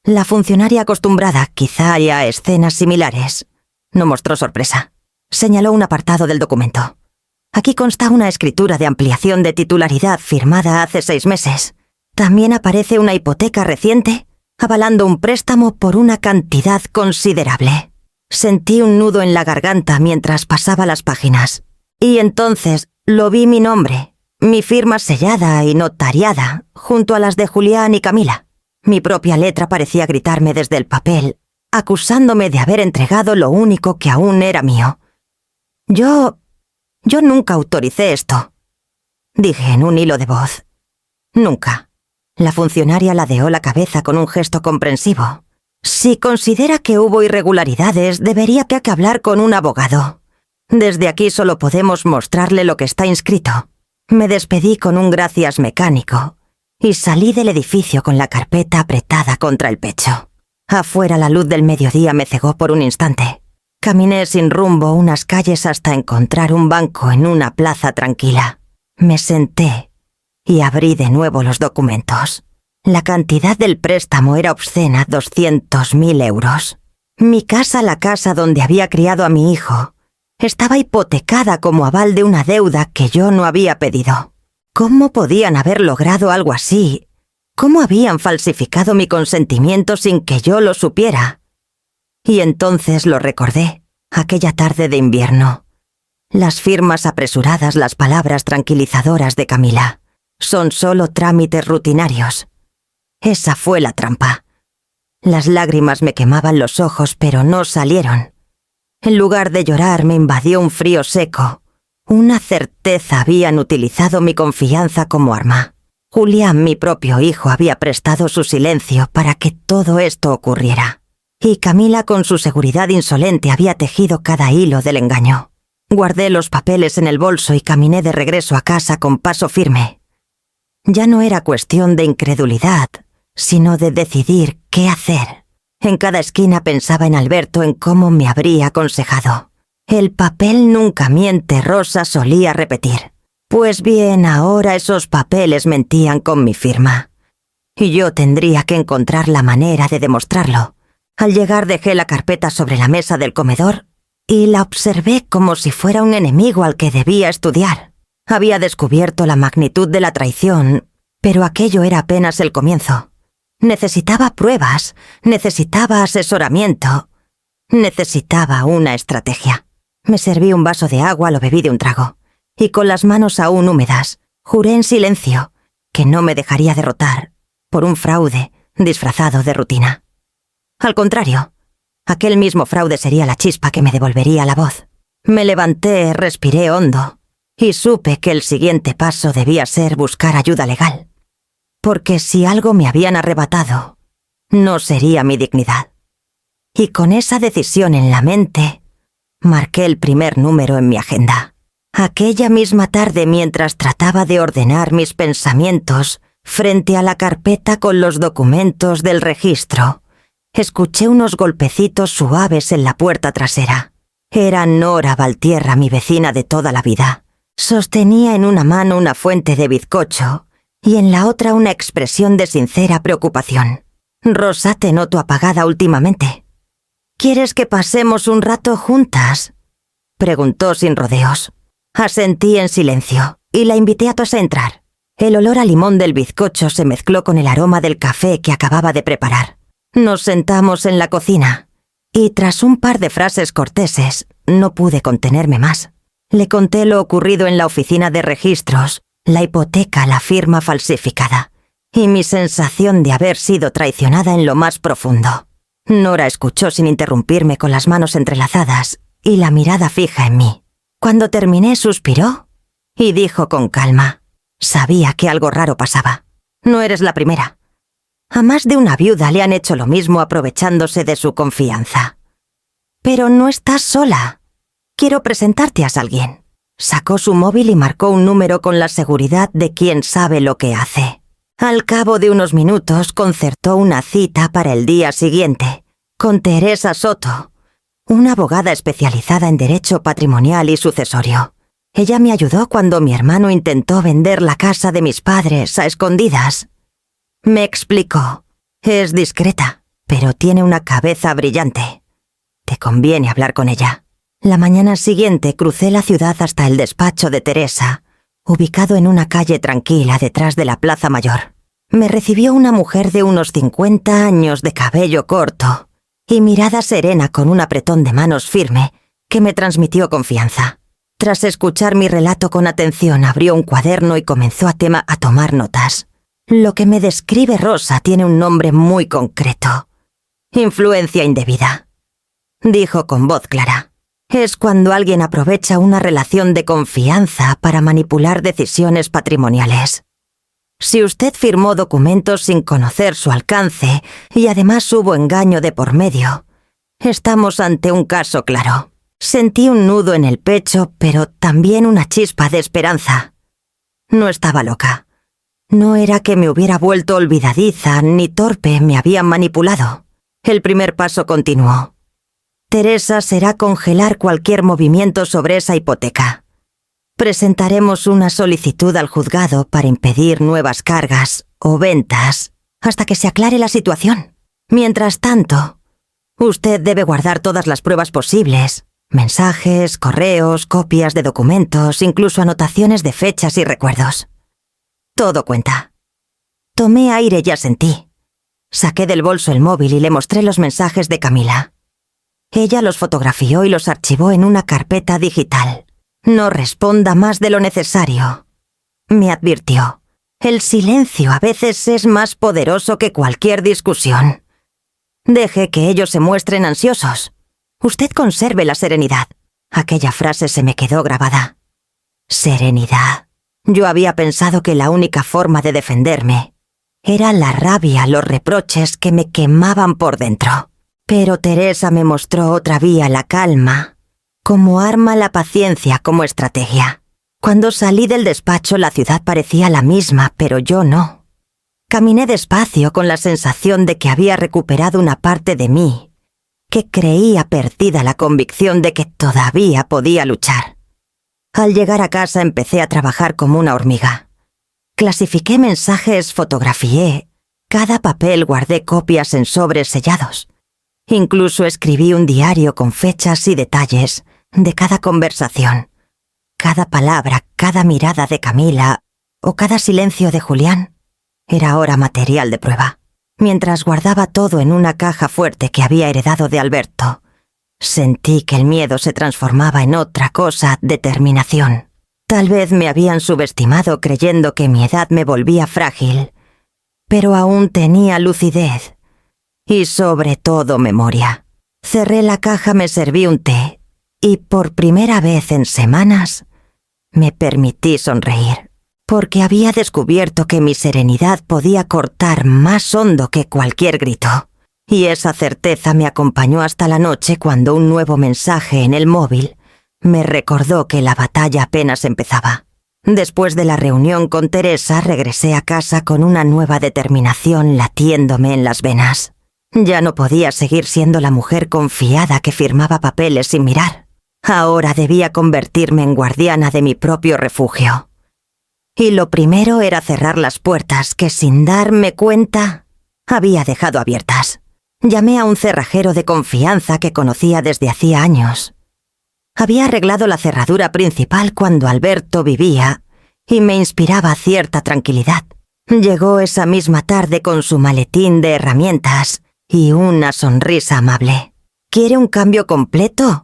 La funcionaria, acostumbrada quizá ya a escenas similares, no mostró sorpresa. Señaló un apartado del documento. «Aquí consta una escritura de ampliación de titularidad firmada hace 6 meses. También aparece una hipoteca reciente avalando un préstamo por una cantidad considerable». Sentí un nudo en la garganta mientras pasaba las páginas. Y entonces lo vi: mi nombre, mi firma sellada y notariada, junto a las de Julián y Camila. Mi propia letra parecía gritarme desde el papel, acusándome de haber entregado lo único que aún era mío. Yo nunca autoricé esto», dije en un hilo de voz. «Nunca». La funcionaria ladeó la cabeza con un gesto comprensivo. «Si considera que hubo irregularidades, debería que hablar con un abogado. Desde aquí solo podemos mostrarle lo que está inscrito». Me despedí con un gracias mecánico y salí del edificio con la carpeta apretada contra el pecho. Afuera la luz del mediodía me cegó por un instante. Caminé sin rumbo unas calles hasta encontrar un banco en una plaza tranquila. Me senté y abrí de nuevo los documentos. La cantidad del préstamo era obscena: 200.000 euros. Mi casa, la casa donde había criado a mi hijo, estaba hipotecada como aval de una deuda que yo no había pedido. ¿Cómo podían haber logrado algo así? ¿Cómo habían falsificado mi consentimiento sin que yo lo supiera? Y entonces lo recordé, aquella tarde de invierno. Las firmas apresuradas, las palabras tranquilizadoras de Camila. Son solo trámites rutinarios. Esa fue la trampa. Las lágrimas me quemaban los ojos, pero no salieron. En lugar de llorar, me invadió un frío seco. Una certeza: habían utilizado mi confianza como arma. Julián, mi propio hijo, había prestado su silencio para que todo esto ocurriera. Y Camila, con su seguridad insolente, había tejido cada hilo del engaño. Guardé los papeles en el bolso y caminé de regreso a casa con paso firme. Ya no era cuestión de incredulidad, sino de decidir qué hacer. En cada esquina pensaba en Alberto, en cómo me habría aconsejado. El papel nunca miente, Rosa solía repetir. Pues bien, ahora esos papeles mentían con mi firma. Y yo tendría que encontrar la manera de demostrarlo. Al llegar dejé la carpeta sobre la mesa del comedor y la observé como si fuera un enemigo al que debía estudiar. Había descubierto la magnitud de la traición, pero aquello era apenas el comienzo. Necesitaba pruebas, necesitaba asesoramiento, necesitaba una estrategia. Me serví un vaso de agua, lo bebí de un trago, y con las manos aún húmedas, juré en silencio que no me dejaría derrotar por un fraude disfrazado de rutina. Al contrario, aquel mismo fraude sería la chispa que me devolvería la voz. Me levanté, respiré hondo, y supe que el siguiente paso debía ser buscar ayuda legal. Porque si algo me habían arrebatado, no sería mi dignidad. Y con esa decisión en la mente, marqué el primer número en mi agenda. Aquella misma tarde, mientras trataba de ordenar mis pensamientos frente a la carpeta con los documentos del registro, escuché unos golpecitos suaves en la puerta trasera. Era Nora Valtierra, mi vecina de toda la vida. Sostenía en una mano una fuente de bizcocho y en la otra una expresión de sincera preocupación. «Rosa, te noto apagada últimamente. ¿Quieres que pasemos un rato juntas?», preguntó sin rodeos. Asentí en silencio y la invité a entrar. El olor a limón del bizcocho se mezcló con el aroma del café que acababa de preparar. Nos sentamos en la cocina y tras un par de frases corteses no pude contenerme más. Le conté lo ocurrido en la oficina de registros, la hipoteca, la firma falsificada y mi sensación de haber sido traicionada en lo más profundo. Nora escuchó sin interrumpirme, con las manos entrelazadas y la mirada fija en mí. Cuando terminé suspiró y dijo con calma: «Sabía que algo raro pasaba. No eres la primera. A más de una viuda le han hecho lo mismo aprovechándose de su confianza. Pero no estás sola. Quiero presentarte a alguien». Sacó su móvil y marcó un número con la seguridad de quien sabe lo que hace. Al cabo de unos minutos concertó una cita para el día siguiente, con Teresa Soto, una abogada especializada en derecho patrimonial y sucesorio. Ella me ayudó cuando mi hermano intentó vender la casa de mis padres a escondidas. Me explicó: «Es discreta, pero tiene una cabeza brillante. Te conviene hablar con ella». La mañana siguiente crucé la ciudad hasta el despacho de Teresa, ubicado en una calle tranquila detrás de la Plaza Mayor. Me recibió una mujer de unos 50 años, de cabello corto y mirada serena, con un apretón de manos firme que me transmitió confianza. Tras escuchar mi relato con atención, abrió un cuaderno y comenzó a tomar notas. «Lo que me describe Rosa tiene un nombre muy concreto: influencia indebida», dijo con voz clara. «Es cuando alguien aprovecha una relación de confianza para manipular decisiones patrimoniales. Si usted firmó documentos sin conocer su alcance y además hubo engaño de por medio, estamos ante un caso claro». Sentí un nudo en el pecho, pero también una chispa de esperanza. No estaba loca. No era que me hubiera vuelto olvidadiza ni torpe, me habían manipulado. El primer paso continuó. «Teresa, será congelar cualquier movimiento sobre esa hipoteca. Presentaremos una solicitud al juzgado para impedir nuevas cargas o ventas hasta que se aclare la situación. Mientras tanto, usted debe guardar todas las pruebas posibles: mensajes, correos, copias de documentos, incluso anotaciones de fechas y recuerdos. Todo cuenta». Tomé aire y asentí. Saqué del bolso el móvil y le mostré los mensajes de Camila. Ella los fotografió y los archivó en una carpeta digital. «No responda más de lo necesario», me advirtió. «El silencio a veces es más poderoso que cualquier discusión. Deje que ellos se muestren ansiosos. Usted conserve la serenidad». Aquella frase se me quedó grabada. Serenidad. Yo había pensado que la única forma de defenderme era la rabia, los reproches que me quemaban por dentro. Pero Teresa me mostró otra vía: la calma, como arma la paciencia como estrategia. Cuando salí del despacho la ciudad parecía la misma, pero yo no. Caminé despacio con la sensación de que había recuperado una parte de mí, que creía perdida la convicción de que todavía podía luchar. Al llegar a casa empecé a trabajar como una hormiga. Clasifiqué mensajes, fotografié, cada papel guardé copias en sobres sellados. Incluso escribí un diario con fechas y detalles de cada conversación, cada palabra, cada mirada de Camila o cada silencio de Julián. Era ahora material de prueba. Mientras guardaba todo en una caja fuerte que había heredado de Alberto, sentí que el miedo se transformaba en otra cosa, determinación. Tal vez me habían subestimado creyendo que mi edad me volvía frágil, pero aún tenía lucidez y sobre todo memoria. Cerré la caja, me serví un té y por primera vez en semanas me permití sonreír, porque había descubierto que mi serenidad podía cortar más hondo que cualquier grito. Y esa certeza me acompañó hasta la noche cuando un nuevo mensaje en el móvil me recordó que la batalla apenas empezaba. Después de la reunión con Teresa, regresé a casa con una nueva determinación latiéndome en las venas. Ya no podía seguir siendo la mujer confiada que firmaba papeles sin mirar. Ahora debía convertirme en guardiana de mi propio refugio. Y lo primero era cerrar las puertas que, sin darme cuenta, había dejado abiertas. Llamé a un cerrajero de confianza que conocía desde hacía años. Había arreglado la cerradura principal cuando Alberto vivía y me inspiraba cierta tranquilidad. Llegó esa misma tarde con su maletín de herramientas y una sonrisa amable. ¿Quiere un cambio completo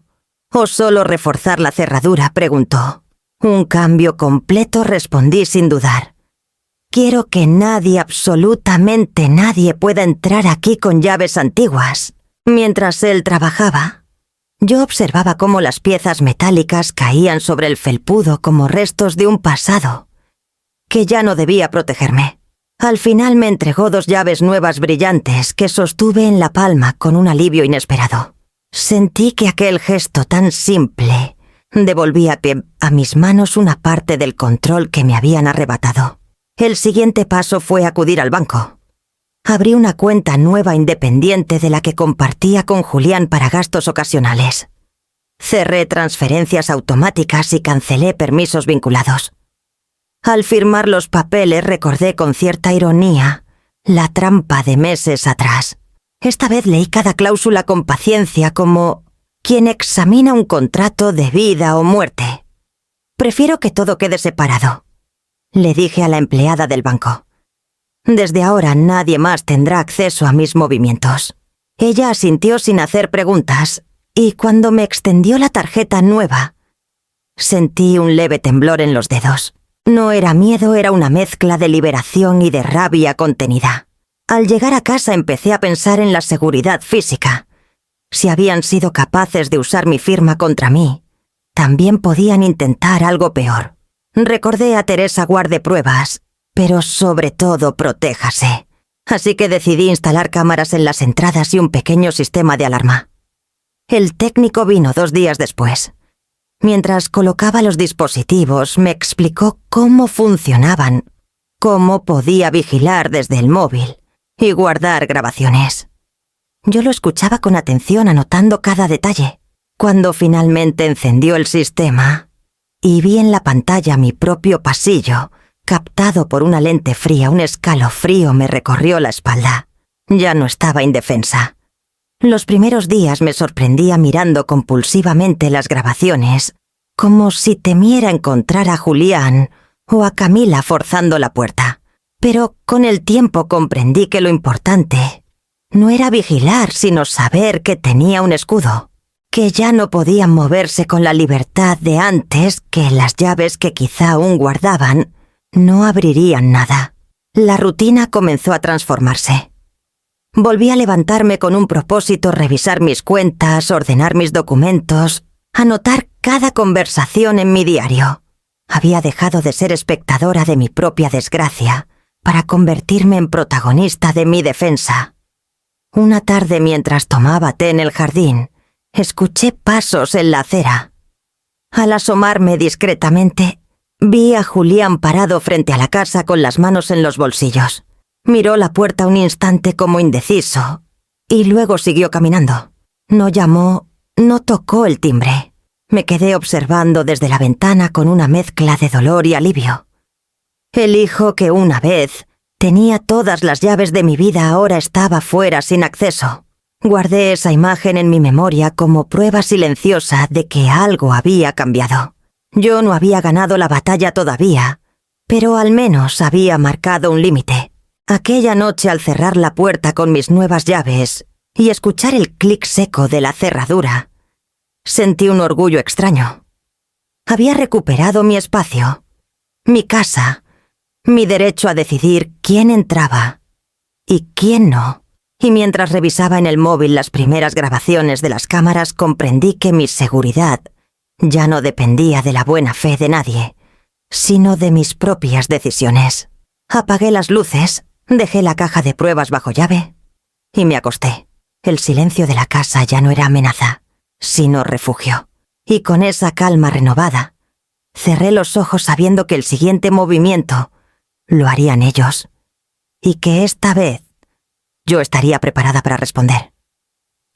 o solo reforzar la cerradura?, preguntó. Un cambio completo, respondí sin dudar. Quiero que nadie, absolutamente nadie, pueda entrar aquí con llaves antiguas. Mientras él trabajaba, yo observaba cómo las piezas metálicas caían sobre el felpudo como restos de un pasado que ya no debía protegerme. Al final me entregó 2 llaves nuevas brillantes que sostuve en la palma con un alivio inesperado. Sentí que aquel gesto tan simple devolvía a mis manos una parte del control que me habían arrebatado. El siguiente paso fue acudir al banco. Abrí una cuenta nueva independiente de la que compartía con Julián para gastos ocasionales. Cerré transferencias automáticas y cancelé permisos vinculados. Al firmar los papeles recordé con cierta ironía la trampa de meses atrás. Esta vez leí cada cláusula con paciencia, como quien examina un contrato de vida o muerte. Prefiero que todo quede separado, le dije a la empleada del banco. Desde ahora nadie más tendrá acceso a mis movimientos. Ella asintió sin hacer preguntas, y cuando me extendió la tarjeta nueva, sentí un leve temblor en los dedos. No era miedo, era una mezcla de liberación y de rabia contenida. Al llegar a casa empecé a pensar en la seguridad física. Si habían sido capaces de usar mi firma contra mí, también podían intentar algo peor. Recordé a Teresa: guarde pruebas, pero sobre todo protéjase. Así que decidí instalar cámaras en las entradas y un pequeño sistema de alarma. El técnico vino 2 días después. Mientras colocaba los dispositivos, me explicó cómo funcionaban, cómo podía vigilar desde el móvil y guardar grabaciones. Yo lo escuchaba con atención, anotando cada detalle. Cuando finalmente encendió el sistema y vi en la pantalla mi propio pasillo, captado por una lente fría, un escalofrío me recorrió la espalda. Ya no estaba indefensa. Los primeros días me sorprendía mirando compulsivamente las grabaciones, como si temiera encontrar a Julián o a Camila forzando la puerta. Pero con el tiempo comprendí que lo importante no era vigilar, sino saber que tenía un escudo, que ya no podían moverse con la libertad de antes, que las llaves que quizá aún guardaban no abrirían nada. La rutina comenzó a transformarse. Volví a levantarme con un propósito: revisar mis cuentas, ordenar mis documentos, anotar cada conversación en mi diario. Había dejado de ser espectadora de mi propia desgracia para convertirme en protagonista de mi defensa. Una tarde, mientras tomaba té en el jardín, escuché pasos en la acera. Al asomarme discretamente, vi a Julián parado frente a la casa con las manos en los bolsillos. Miró la puerta un instante como indeciso y luego siguió caminando. No llamó, no tocó el timbre. Me quedé observando desde la ventana con una mezcla de dolor y alivio. El hijo que una vez tenía todas las llaves de mi vida ahora estaba fuera sin acceso. Guardé esa imagen en mi memoria como prueba silenciosa de que algo había cambiado. Yo no había ganado la batalla todavía, pero al menos había marcado un límite. Aquella noche, al cerrar la puerta con mis nuevas llaves y escuchar el clic seco de la cerradura, sentí un orgullo extraño. Había recuperado mi espacio, mi casa, mi derecho a decidir quién entraba y quién no. Y mientras revisaba en el móvil las primeras grabaciones de las cámaras, comprendí que mi seguridad ya no dependía de la buena fe de nadie, sino de mis propias decisiones. Apagué las luces, dejé la caja de pruebas bajo llave y me acosté. El silencio de la casa ya no era amenaza, sino refugio. Y con esa calma renovada, cerré los ojos sabiendo que el siguiente movimiento lo harían ellos, y que esta vez yo estaría preparada para responder.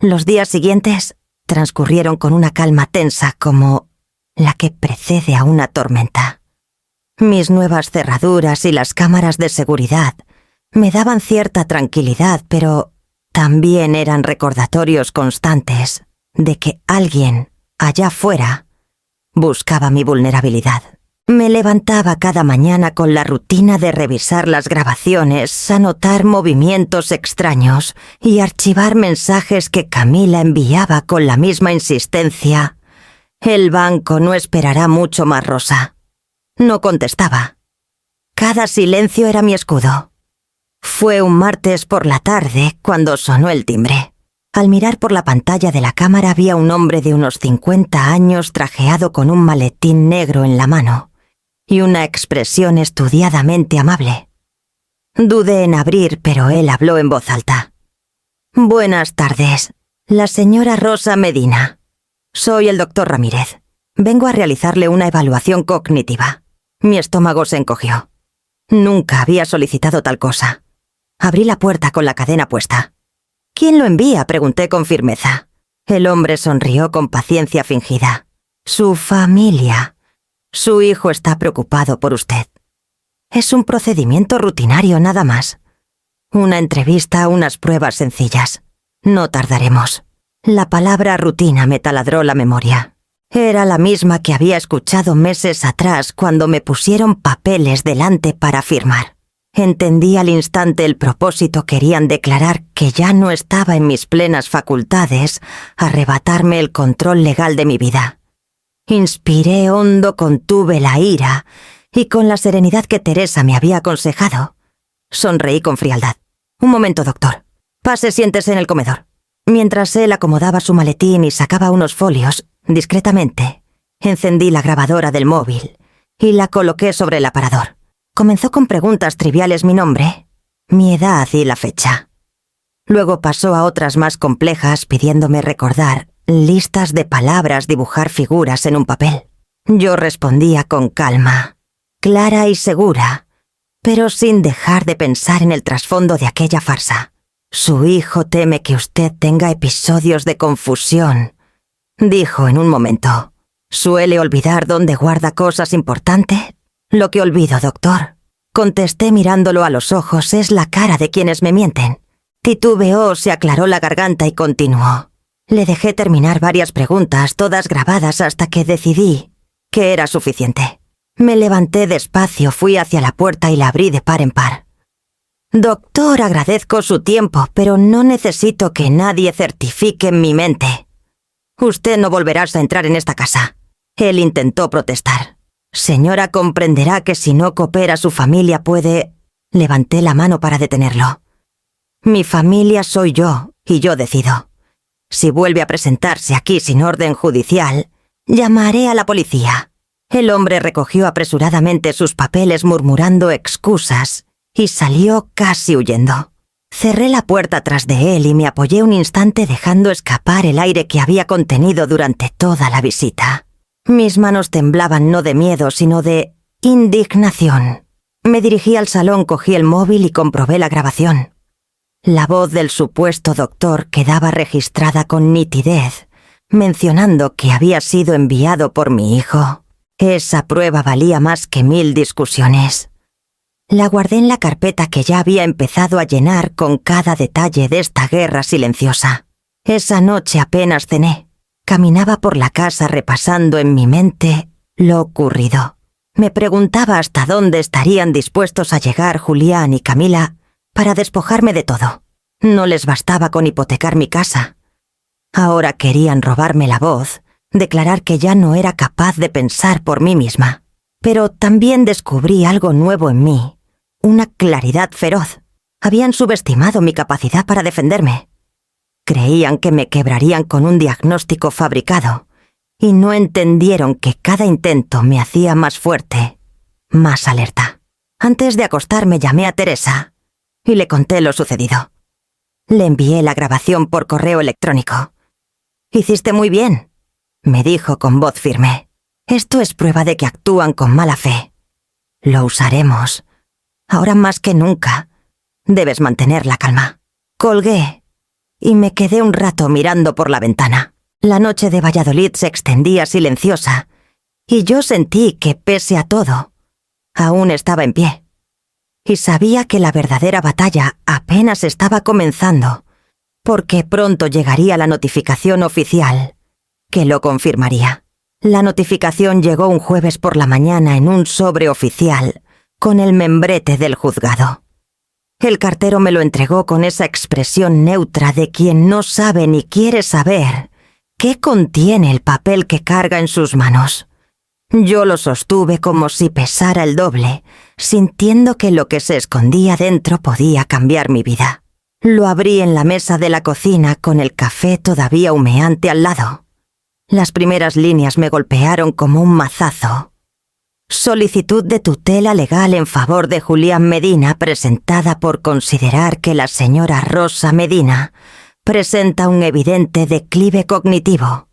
Los días siguientes transcurrieron con una calma tensa como la que precede a una tormenta. Mis nuevas cerraduras y las cámaras de seguridad me daban cierta tranquilidad, pero también eran recordatorios constantes de que alguien allá afuera buscaba mi vulnerabilidad. Me levantaba cada mañana con la rutina de revisar las grabaciones, anotar movimientos extraños y archivar mensajes que Camila enviaba con la misma insistencia. El banco no esperará mucho más, Rosa. No contestaba. Cada silencio era mi escudo. Fue un martes por la tarde cuando sonó el timbre. Al mirar por la pantalla de la cámara vi a un hombre de unos 50 años trajeado con un maletín negro en la mano y una expresión estudiadamente amable. Dudé en abrir, pero él habló en voz alta. «Buenas tardes, la señora Rosa Medina. Soy el doctor Ramírez. Vengo a realizarle una evaluación cognitiva». Mi estómago se encogió. Nunca había solicitado tal cosa. Abrí la puerta con la cadena puesta. «¿Quién lo envía?», pregunté con firmeza. El hombre sonrió con paciencia fingida. «Su familia. Su hijo está preocupado por usted. Es un procedimiento rutinario nada más. Una entrevista, unas pruebas sencillas. No tardaremos». La palabra rutina me taladró la memoria. Era la misma que había escuchado meses atrás cuando me pusieron papeles delante para firmar. Entendí al instante el propósito. Querían declarar que ya no estaba en mis plenas facultades, arrebatarme el control legal de mi vida. Inspiré hondo, contuve la ira y con la serenidad que Teresa me había aconsejado, sonreí con frialdad. «Un momento, doctor. Pase, siéntese en el comedor». Mientras él acomodaba su maletín y sacaba unos folios, discretamente, encendí la grabadora del móvil y la coloqué sobre el aparador. Comenzó con preguntas triviales: mi nombre, mi edad y la fecha. Luego pasó a otras más complejas, pidiéndome recordar listas de palabras, dibujar figuras en un papel. Yo respondía con calma, clara y segura, pero sin dejar de pensar en el trasfondo de aquella farsa. «Su hijo teme que usted tenga episodios de confusión», dijo en un momento. «¿Suele olvidar dónde guarda cosas importantes?» «Lo que olvido, doctor», contesté mirándolo a los ojos, «es la cara de quienes me mienten». Titubeó, se aclaró la garganta y continuó. Le dejé terminar varias preguntas, todas grabadas, hasta que decidí que era suficiente. Me levanté despacio, fui hacia la puerta y la abrí de par en par. «Doctor, agradezco su tiempo, pero no necesito que nadie certifique mi mente. Usted no volverá a entrar en esta casa». Él intentó protestar. «Señora, comprenderá que si no coopera su familia puede...» Levanté la mano para detenerlo. «Mi familia soy yo, y yo decido. Si vuelve a presentarse aquí sin orden judicial, llamaré a la policía». El hombre recogió apresuradamente sus papeles murmurando excusas y salió casi huyendo. Cerré la puerta tras de él y me apoyé un instante dejando escapar el aire que había contenido durante toda la visita. Mis manos temblaban no de miedo, sino de indignación. Me dirigí al salón, cogí el móvil y comprobé la grabación. La voz del supuesto doctor quedaba registrada con nitidez, mencionando que había sido enviado por mi hijo. Esa prueba valía más que 1000 discusiones. La guardé en la carpeta que ya había empezado a llenar con cada detalle de esta guerra silenciosa. Esa noche apenas cené. Caminaba por la casa repasando en mi mente lo ocurrido. Me preguntaba hasta dónde estarían dispuestos a llegar Julián y Camila para despojarme de todo. No les bastaba con hipotecar mi casa. Ahora querían robarme la voz, declarar que ya no era capaz de pensar por mí misma. Pero también descubrí algo nuevo en mí, una claridad feroz. Habían subestimado mi capacidad para defenderme. Creían que me quebrarían con un diagnóstico fabricado, y no entendieron que cada intento me hacía más fuerte, más alerta. Antes de acostarme llamé a Teresa y le conté lo sucedido. Le envié la grabación por correo electrónico. «Hiciste muy bien», me dijo con voz firme. «Esto es prueba de que actúan con mala fe. Lo usaremos. Ahora más que nunca, debes mantener la calma». Colgué y me quedé un rato mirando por la ventana. La noche de Valladolid se extendía silenciosa y yo sentí que, pese a todo, aún estaba en pie. Y sabía que la verdadera batalla apenas estaba comenzando, porque pronto llegaría la notificación oficial, que lo confirmaría. La notificación llegó un jueves por la mañana en un sobre oficial, con el membrete del juzgado. El cartero me lo entregó con esa expresión neutra de quien no sabe ni quiere saber qué contiene el papel que carga en sus manos. Yo lo sostuve como si pesara el doble, sintiendo que lo que se escondía dentro podía cambiar mi vida. Lo abrí en la mesa de la cocina con el café todavía humeante al lado. Las primeras líneas me golpearon como un mazazo. Solicitud de tutela legal en favor de Julián Medina presentada por considerar que la señora Rosa Medina presenta un evidente declive cognitivo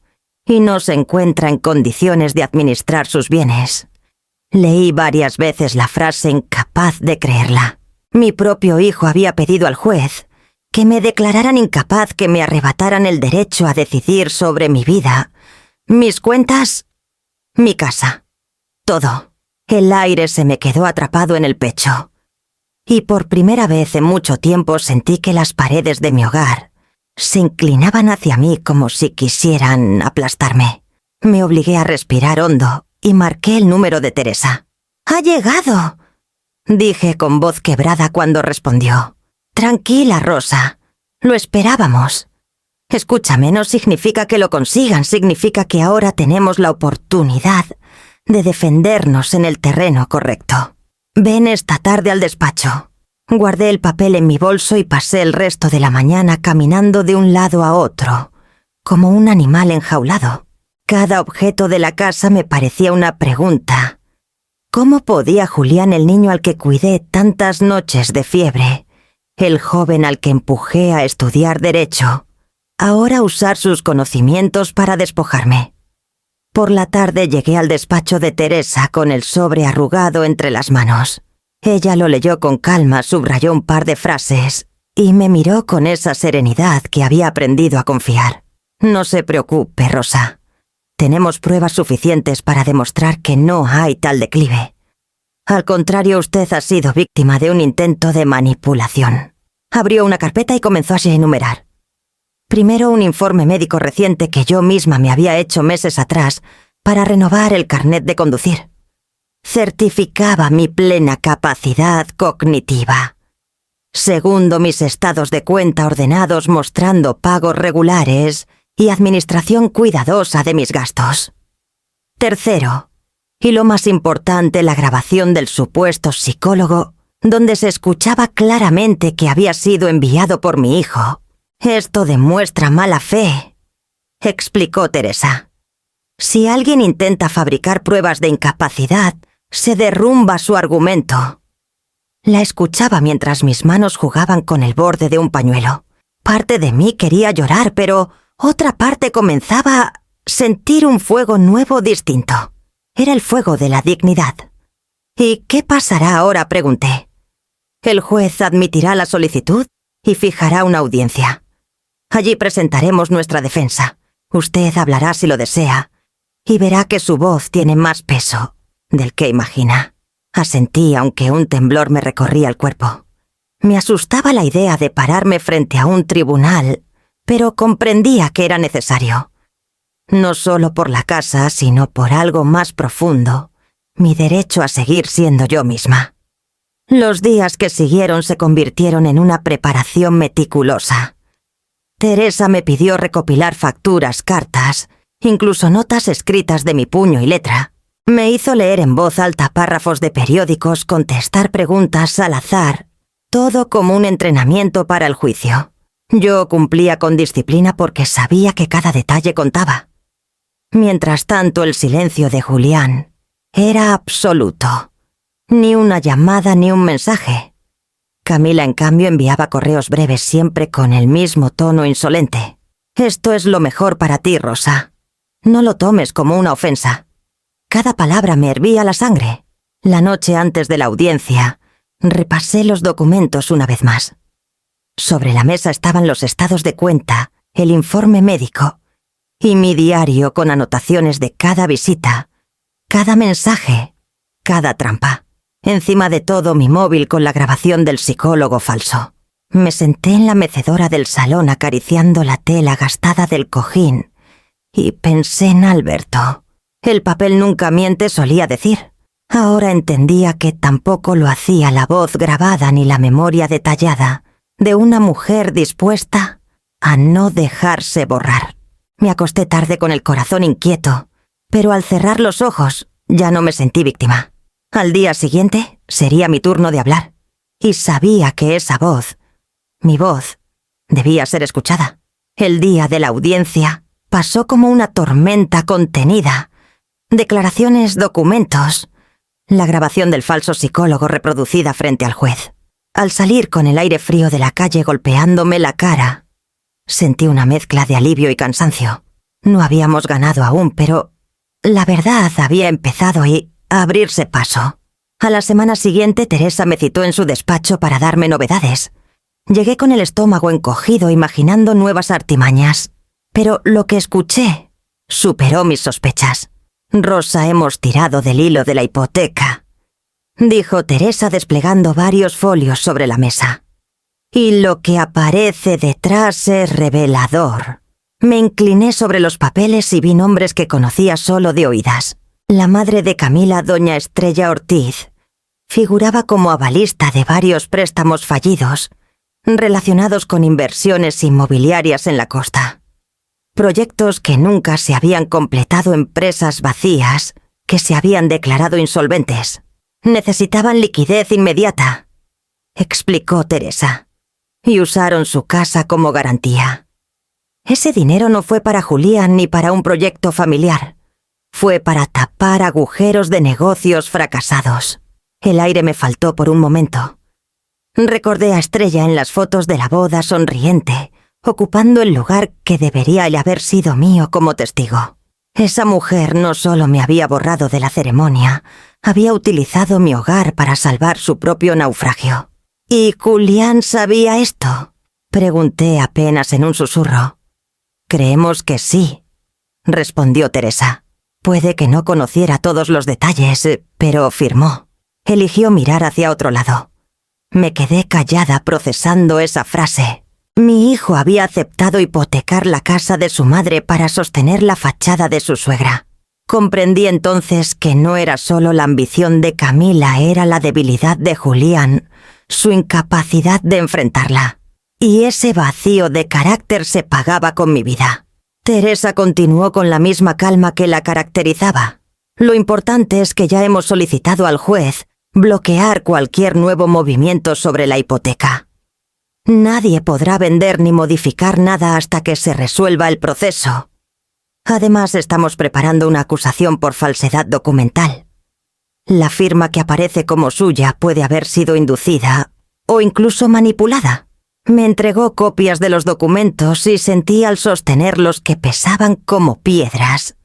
y no se encuentra en condiciones de administrar sus bienes. Leí varias veces la frase incapaz de creerla. Mi propio hijo había pedido al juez que me declararan incapaz, que me arrebataran el derecho a decidir sobre mi vida, mis cuentas, mi casa. Todo. El aire se me quedó atrapado en el pecho. Y por primera vez en mucho tiempo sentí que las paredes de mi hogar se inclinaban hacia mí como si quisieran aplastarme. Me obligué a respirar hondo y marqué el número de Teresa. «¡Ha llegado!», dije con voz quebrada cuando respondió. «Tranquila, Rosa. Lo esperábamos. Escúchame, no significa que lo consigan, significa que ahora tenemos la oportunidad de defendernos en el terreno correcto. Ven esta tarde al despacho». Guardé el papel en mi bolso y pasé el resto de la mañana caminando de un lado a otro, como un animal enjaulado. Cada objeto de la casa me parecía una pregunta. ¿Cómo podía Julián, el niño al que cuidé tantas noches de fiebre, el joven al que empujé a estudiar Derecho, ahora usar sus conocimientos para despojarme? Por la tarde llegué al despacho de Teresa con el sobre arrugado entre las manos. Ella lo leyó con calma, subrayó un par de frases y me miró con esa serenidad que había aprendido a confiar. «No se preocupe, Rosa. Tenemos pruebas suficientes para demostrar que no hay tal declive. Al contrario, usted ha sido víctima de un intento de manipulación». Abrió una carpeta y comenzó a enumerar. Primero, un informe médico reciente que yo misma me había hecho meses atrás para renovar el carnet de conducir. Certificaba mi plena capacidad cognitiva. Segundo, mis estados de cuenta ordenados mostrando pagos regulares y administración cuidadosa de mis gastos. Tercero, y lo más importante, la grabación del supuesto psicólogo, donde se escuchaba claramente que había sido enviado por mi hijo. «Esto demuestra mala fe», explicó Teresa. «Si alguien intenta fabricar pruebas de incapacidad, se derrumba su argumento». La escuchaba mientras mis manos jugaban con el borde de un pañuelo. Parte de mí quería llorar, pero otra parte comenzaba sentir un fuego nuevo distinto. Era el fuego de la dignidad. ¿Y qué pasará ahora?, pregunté. El juez admitirá la solicitud y fijará una audiencia. Allí presentaremos nuestra defensa. Usted hablará si lo desea y verá que su voz tiene más peso del que imagina. Asentí aunque un temblor me recorría el cuerpo. Me asustaba la idea de pararme frente a un tribunal, pero comprendía que era necesario. No solo por la casa, sino por algo más profundo, mi derecho a seguir siendo yo misma. Los días que siguieron se convirtieron en una preparación meticulosa. Teresa me pidió recopilar facturas, cartas, incluso notas escritas de mi puño y letra. Me hizo leer en voz alta párrafos de periódicos, contestar preguntas al azar, todo como un entrenamiento para el juicio. Yo cumplía con disciplina porque sabía que cada detalle contaba. Mientras tanto, el silencio de Julián era absoluto. Ni una llamada ni un mensaje. Camila, en cambio, enviaba correos breves siempre con el mismo tono insolente. Esto es lo mejor para ti, Rosa. No lo tomes como una ofensa. Cada palabra me hervía la sangre. La noche antes de la audiencia, repasé los documentos una vez más. Sobre la mesa estaban los estados de cuenta, el informe médico y mi diario con anotaciones de cada visita, cada mensaje, cada trampa. Encima de todo, mi móvil con la grabación del psicólogo falso. Me senté en la mecedora del salón acariciando la tela gastada del cojín y pensé en Alberto. El papel nunca miente, solía decir. Ahora entendía que tampoco lo hacía la voz grabada ni la memoria detallada de una mujer dispuesta a no dejarse borrar. Me acosté tarde con el corazón inquieto, pero al cerrar los ojos ya no me sentí víctima. Al día siguiente sería mi turno de hablar, y sabía que esa voz, mi voz, debía ser escuchada. El día de la audiencia pasó como una tormenta contenida. Declaraciones, documentos, la grabación del falso psicólogo reproducida frente al juez. Al salir con el aire frío de la calle golpeándome la cara, sentí una mezcla de alivio y cansancio. No habíamos ganado aún, pero la verdad había empezado a abrirse paso. A la semana siguiente, Teresa me citó en su despacho para darme novedades. Llegué con el estómago encogido imaginando nuevas artimañas, pero lo que escuché superó mis sospechas. Rosa, hemos tirado del hilo de la hipoteca, dijo Teresa desplegando varios folios sobre la mesa. Y lo que aparece detrás es revelador. Me incliné sobre los papeles y vi nombres que conocía solo de oídas. La madre de Camila, doña Estrella Ortiz, figuraba como avalista de varios préstamos fallidos, relacionados con inversiones inmobiliarias en la costa. Proyectos que nunca se habían completado, empresas vacías que se habían declarado insolventes. Necesitaban liquidez inmediata, explicó Teresa, y usaron su casa como garantía. Ese dinero no fue para Julián ni para un proyecto familiar. Fue para tapar agujeros de negocios fracasados. El aire me faltó por un momento. Recordé a Estrella en las fotos de la boda sonriente, ocupando el lugar que debería haber sido mío como testigo. Esa mujer no solo me había borrado de la ceremonia, había utilizado mi hogar para salvar su propio naufragio. ¿Y Julián sabía esto?, pregunté apenas en un susurro. Creemos que sí, respondió Teresa. Puede que no conociera todos los detalles, pero firmó. Eligió mirar hacia otro lado. Me quedé callada procesando esa frase. Mi hijo había aceptado hipotecar la casa de su madre para sostener la fachada de su suegra. Comprendí entonces que no era solo la ambición de Camila, era la debilidad de Julián, su incapacidad de enfrentarla. Y ese vacío de carácter se pagaba con mi vida. Teresa continuó con la misma calma que la caracterizaba. Lo importante es que ya hemos solicitado al juez bloquear cualquier nuevo movimiento sobre la hipoteca. Nadie podrá vender ni modificar nada hasta que se resuelva el proceso. Además, estamos preparando una acusación por falsedad documental. La firma que aparece como suya puede haber sido inducida o incluso manipulada. Me entregó copias de los documentos y sentí al sostenerlos que pesaban como piedras,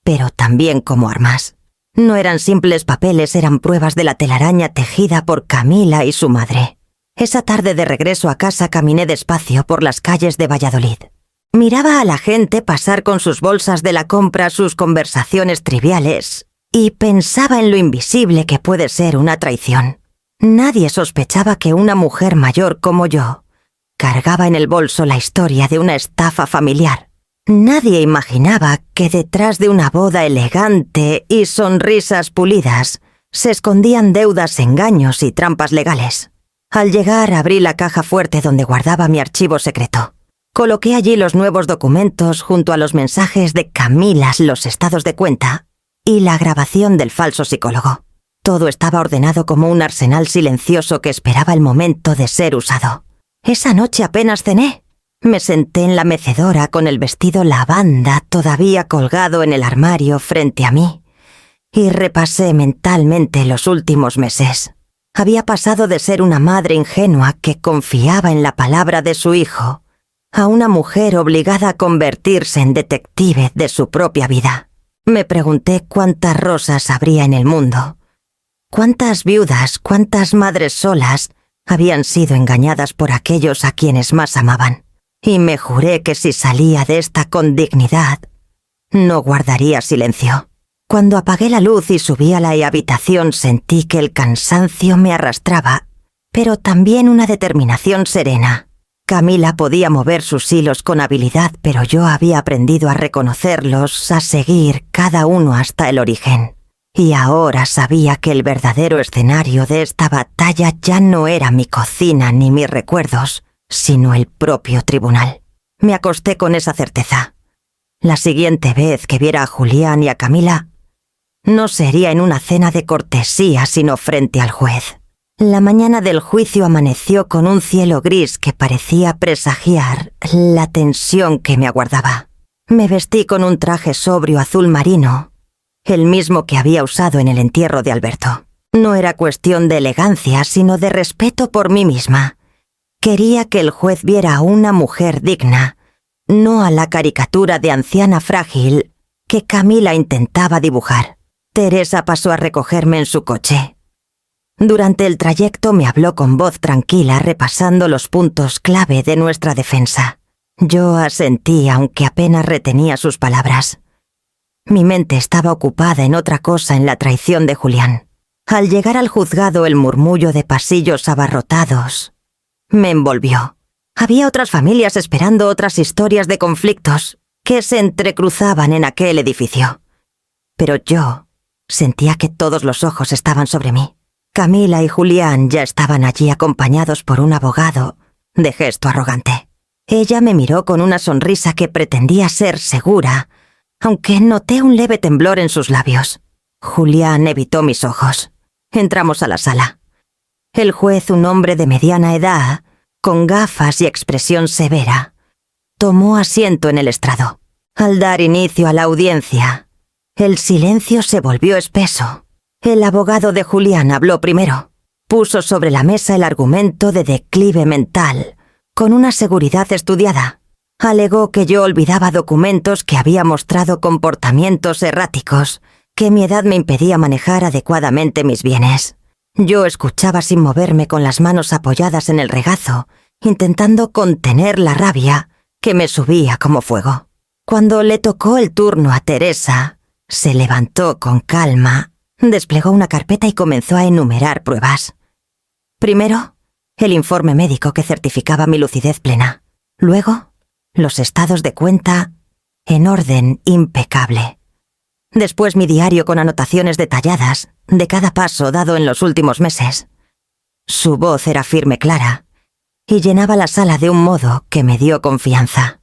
pero también como armas. No eran simples papeles, eran pruebas de la telaraña tejida por Camila y su madre. Esa tarde de regreso a casa caminé despacio por las calles de Valladolid. Miraba a la gente pasar con sus bolsas de la compra, sus conversaciones triviales, y pensaba en lo invisible que puede ser una traición. Nadie sospechaba que una mujer mayor como yo cargaba en el bolso la historia de una estafa familiar. Nadie imaginaba que detrás de una boda elegante y sonrisas pulidas se escondían deudas, engaños y trampas legales. Al llegar abrí la caja fuerte donde guardaba mi archivo secreto. Coloqué allí los nuevos documentos junto a los mensajes de Camila, los estados de cuenta y la grabación del falso psicólogo. Todo estaba ordenado como un arsenal silencioso que esperaba el momento de ser usado. Esa noche apenas cené. Me senté en la mecedora con el vestido lavanda todavía colgado en el armario frente a mí y repasé mentalmente los últimos meses. Había pasado de ser una madre ingenua que confiaba en la palabra de su hijo a una mujer obligada a convertirse en detective de su propia vida. Me pregunté cuántas rosas habría en el mundo, cuántas viudas, cuántas madres solas habían sido engañadas por aquellos a quienes más amaban. Y me juré que si salía de esta con dignidad, no guardaría silencio. Cuando apagué la luz y subí a la habitación sentí que el cansancio me arrastraba, pero también una determinación serena. Camila podía mover sus hilos con habilidad, pero yo había aprendido a reconocerlos, a seguir cada uno hasta el origen. Y ahora sabía que el verdadero escenario de esta batalla ya no era mi cocina ni mis recuerdos, sino el propio tribunal. Me acosté con esa certeza. La siguiente vez que viera a Julián y a Camila, no sería en una cena de cortesía, sino frente al juez. La mañana del juicio amaneció con un cielo gris que parecía presagiar la tensión que me aguardaba. Me vestí con un traje sobrio azul marino, el mismo que había usado en el entierro de Alberto. No era cuestión de elegancia, sino de respeto por mí misma. Quería que el juez viera a una mujer digna, no a la caricatura de anciana frágil que Camila intentaba dibujar. Teresa pasó a recogerme en su coche. Durante el trayecto me habló con voz tranquila, repasando los puntos clave de nuestra defensa. Yo asentí, aunque apenas retenía sus palabras. Mi mente estaba ocupada en otra cosa, en la traición de Julián. Al llegar al juzgado, el murmullo de pasillos abarrotados me envolvió. Había otras familias esperando otras historias de conflictos que se entrecruzaban en aquel edificio. Pero yo sentía que todos los ojos estaban sobre mí. Camila y Julián ya estaban allí acompañados por un abogado de gesto arrogante. Ella me miró con una sonrisa que pretendía ser segura, aunque noté un leve temblor en sus labios. Julián evitó mis ojos. Entramos a la sala. El juez, un hombre de mediana edad, con gafas y expresión severa, tomó asiento en el estrado. Al dar inicio a la audiencia, el silencio se volvió espeso. El abogado de Julián habló primero. Puso sobre la mesa el argumento de declive mental, con una seguridad estudiada. Alegó que yo olvidaba documentos, que había mostrado comportamientos erráticos, que mi edad me impedía manejar adecuadamente mis bienes. Yo escuchaba sin moverme, con las manos apoyadas en el regazo, intentando contener la rabia que me subía como fuego. Cuando le tocó el turno a Teresa, se levantó con calma, desplegó una carpeta y comenzó a enumerar pruebas. Primero, el informe médico que certificaba mi lucidez plena. Luego, los estados de cuenta en orden impecable. Después, mi diario con anotaciones detalladas de cada paso dado en los últimos meses. Su voz era firme, clara, y llenaba la sala de un modo que me dio confianza.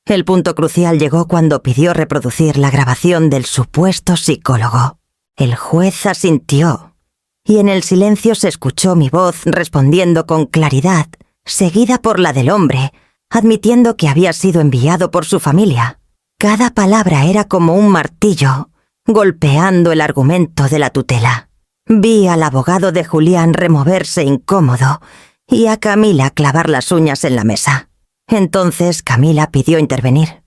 El punto crucial llegó cuando pidió reproducir la grabación del supuesto psicólogo. El juez asintió, y en el silencio se escuchó mi voz respondiendo con claridad, seguida por la del hombre, admitiendo que había sido enviado por su familia. Cada palabra era como un martillo, golpeando el argumento de la tutela. Vi al abogado de Julián removerse incómodo y a Camila clavar las uñas en la mesa. Entonces Camila pidió intervenir.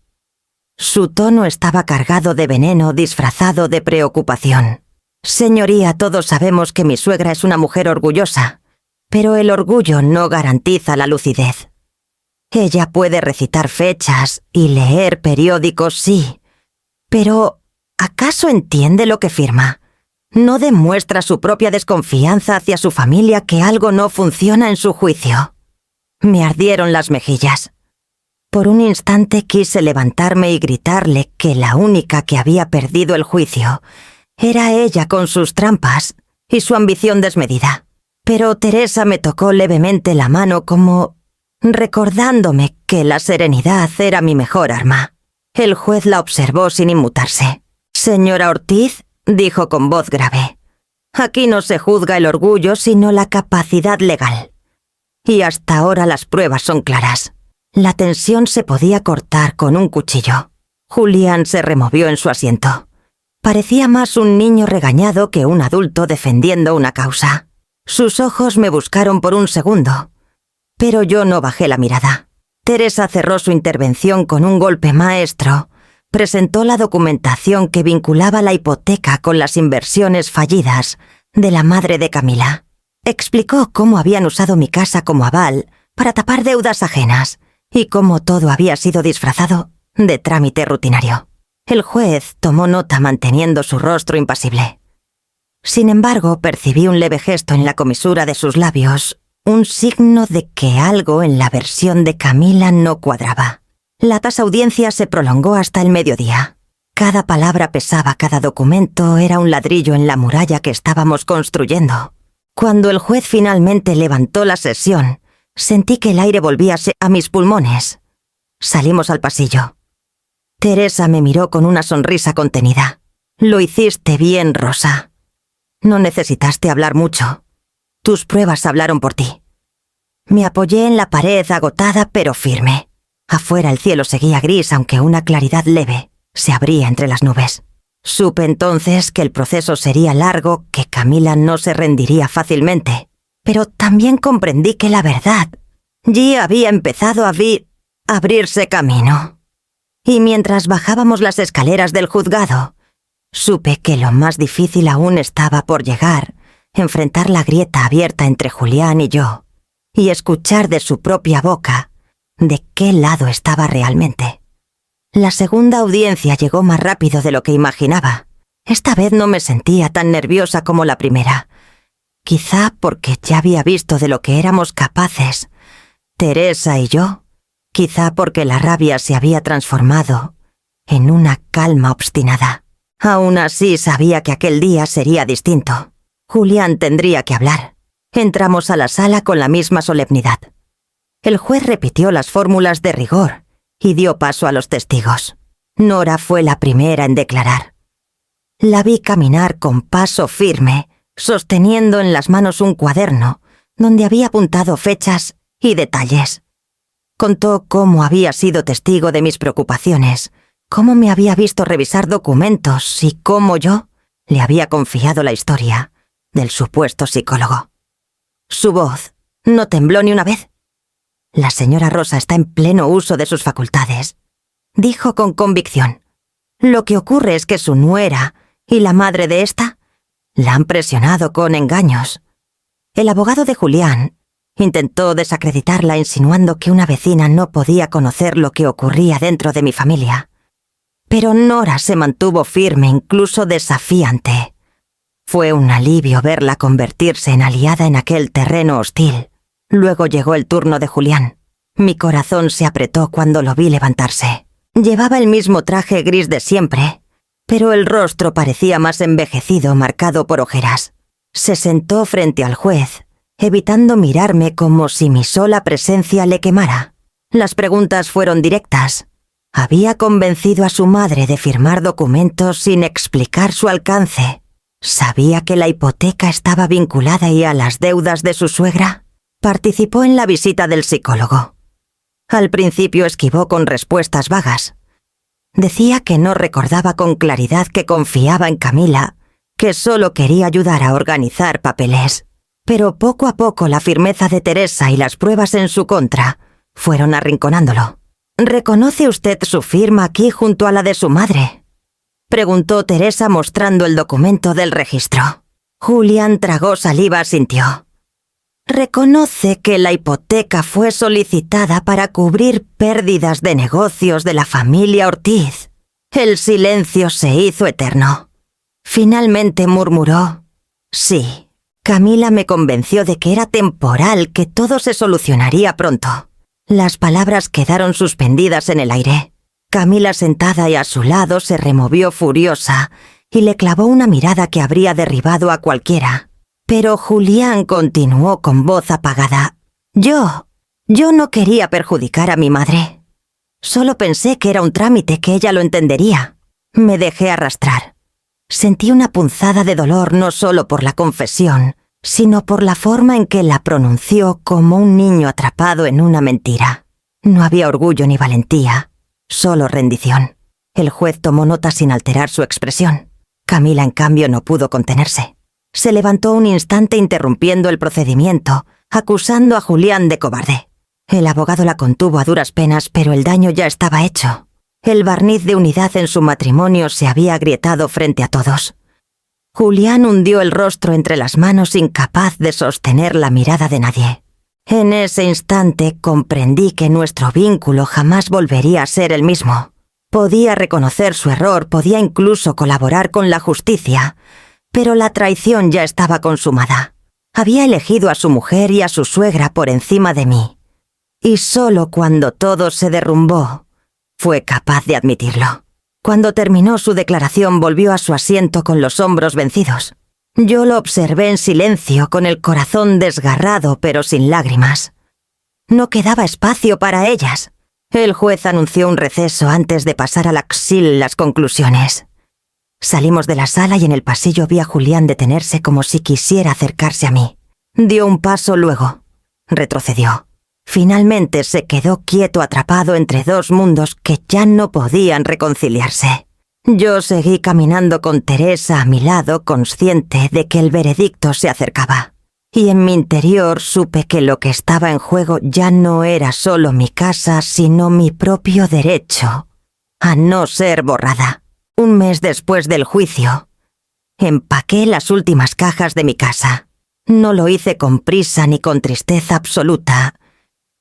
Su tono estaba cargado de veneno disfrazado de preocupación. Señoría, todos sabemos que mi suegra es una mujer orgullosa, pero el orgullo no garantiza la lucidez. Ella puede recitar fechas y leer periódicos, sí, pero ¿acaso entiende lo que firma? ¿No demuestra su propia desconfianza hacia su familia que algo no funciona en su juicio? Me ardieron las mejillas. Por un instante quise levantarme y gritarle que la única que había perdido el juicio era ella con sus trampas y su ambición desmedida. Pero Teresa me tocó levemente la mano como recordándome que la serenidad era mi mejor arma. El juez la observó sin inmutarse. «Señora Ortiz», dijo con voz grave, «aquí no se juzga el orgullo sino la capacidad legal. Y hasta ahora las pruebas son claras». La tensión se podía cortar con un cuchillo. Julián se removió en su asiento. Parecía más un niño regañado que un adulto defendiendo una causa. Sus ojos me buscaron por un segundo, pero yo no bajé la mirada. Teresa cerró su intervención con un golpe maestro. Presentó la documentación que vinculaba la hipoteca con las inversiones fallidas de la madre de Camila. Explicó cómo habían usado mi casa como aval para tapar deudas ajenas y cómo todo había sido disfrazado de trámite rutinario. El juez tomó nota manteniendo su rostro impasible. Sin embargo, percibí un leve gesto en la comisura de sus labios, un signo de que algo en la versión de Camila no cuadraba. La audiencia se prolongó hasta el mediodía. Cada palabra pesaba, cada documento era un ladrillo en la muralla que estábamos construyendo. Cuando el juez finalmente levantó la sesión, sentí que el aire volvía a mis pulmones. Salimos al pasillo. Teresa me miró con una sonrisa contenida. «Lo hiciste bien, Rosa. No necesitaste hablar mucho. Tus pruebas hablaron por ti». Me apoyé en la pared agotada pero firme. Afuera el cielo seguía gris, aunque una claridad leve se abría entre las nubes. Supe entonces que el proceso sería largo, que Camila no se rendiría fácilmente. Pero también comprendí que la verdad ya había empezado a abrirse camino. Y mientras bajábamos las escaleras del juzgado, supe que lo más difícil aún estaba por llegar, enfrentar la grieta abierta entre Julián y yo, y escuchar de su propia boca de qué lado estaba realmente. La segunda audiencia llegó más rápido de lo que imaginaba. Esta vez no me sentía tan nerviosa como la primera. Quizá porque ya había visto de lo que éramos capaces, Teresa y yo. Quizá porque la rabia se había transformado en una calma obstinada. Aún así sabía que aquel día sería distinto. Julián tendría que hablar. Entramos a la sala con la misma solemnidad. El juez repitió las fórmulas de rigor y dio paso a los testigos. Nora fue la primera en declarar. La vi caminar con paso firme, sosteniendo en las manos un cuaderno donde había apuntado fechas y detalles. Contó cómo había sido testigo de mis preocupaciones, cómo me había visto revisar documentos y cómo yo le había confiado la historia del supuesto psicólogo. Su voz no tembló ni una vez. «La señora Rosa está en pleno uso de sus facultades», dijo con convicción. «Lo que ocurre es que su nuera y la madre de esta la han presionado con engaños». El abogado de Julián intentó desacreditarla insinuando que una vecina no podía conocer lo que ocurría dentro de mi familia. Pero Nora se mantuvo firme, incluso desafiante. Fue un alivio verla convertirse en aliada en aquel terreno hostil. Luego llegó el turno de Julián. Mi corazón se apretó cuando lo vi levantarse. Llevaba el mismo traje gris de siempre, pero el rostro parecía más envejecido, marcado por ojeras. Se sentó frente al juez, evitando mirarme como si mi sola presencia le quemara. Las preguntas fueron directas. ¿Había convencido a su madre de firmar documentos sin explicar su alcance? ¿Sabía que la hipoteca estaba vinculada a las deudas de su suegra? Participó en la visita del psicólogo. Al principio esquivó con respuestas vagas. Decía que no recordaba con claridad que confiaba en Camila, que solo quería ayudar a organizar papeles. Pero poco a poco la firmeza de Teresa y las pruebas en su contra fueron arrinconándolo. ¿Reconoce usted su firma aquí junto a la de su madre?, preguntó Teresa mostrando el documento del registro. Julián tragó saliva, asintió. ¿Reconoce que la hipoteca fue solicitada para cubrir pérdidas de negocios de la familia Ortiz? El silencio se hizo eterno. Finalmente murmuró: sí. Camila me convenció de que era temporal, que todo se solucionaría pronto. Las palabras quedaron suspendidas en el aire. Camila, sentada y a su lado, se removió furiosa y le clavó una mirada que habría derribado a cualquiera. Pero Julián continuó con voz apagada. Yo no quería perjudicar a mi madre. Solo pensé que era un trámite, que ella lo entendería. Me dejé arrastrar. Sentí una punzada de dolor no solo por la confesión, sino por la forma en que la pronunció, como un niño atrapado en una mentira. No había orgullo ni valentía, solo rendición. El juez tomó nota sin alterar su expresión. Camila, en cambio, no pudo contenerse. Se levantó un instante interrumpiendo el procedimiento, acusando a Julián de cobarde. El abogado la contuvo a duras penas, pero el daño ya estaba hecho. El barniz de unidad en su matrimonio se había agrietado frente a todos. Julián hundió el rostro entre las manos, incapaz de sostener la mirada de nadie. En ese instante comprendí que nuestro vínculo jamás volvería a ser el mismo. Podía reconocer su error, podía incluso colaborar con la justicia, pero la traición ya estaba consumada. Había elegido a su mujer y a su suegra por encima de mí. Y solo cuando todo se derrumbó, fue capaz de admitirlo. Cuando terminó su declaración, volvió a su asiento con los hombros vencidos. Yo lo observé en silencio, con el corazón desgarrado pero sin lágrimas. No quedaba espacio para ellas. El juez anunció un receso antes de pasar a las conclusiones. Salimos de la sala y en el pasillo vi a Julián detenerse como si quisiera acercarse a mí. Dio un paso, luego retrocedió. Finalmente se quedó quieto, atrapado entre dos mundos que ya no podían reconciliarse. Yo seguí caminando con Teresa a mi lado, consciente de que el veredicto se acercaba. Y en mi interior supe que lo que estaba en juego ya no era solo mi casa, sino mi propio derecho a no ser borrada. Un mes después del juicio, empaqué las últimas cajas de mi casa. No lo hice con prisa ni con tristeza absoluta,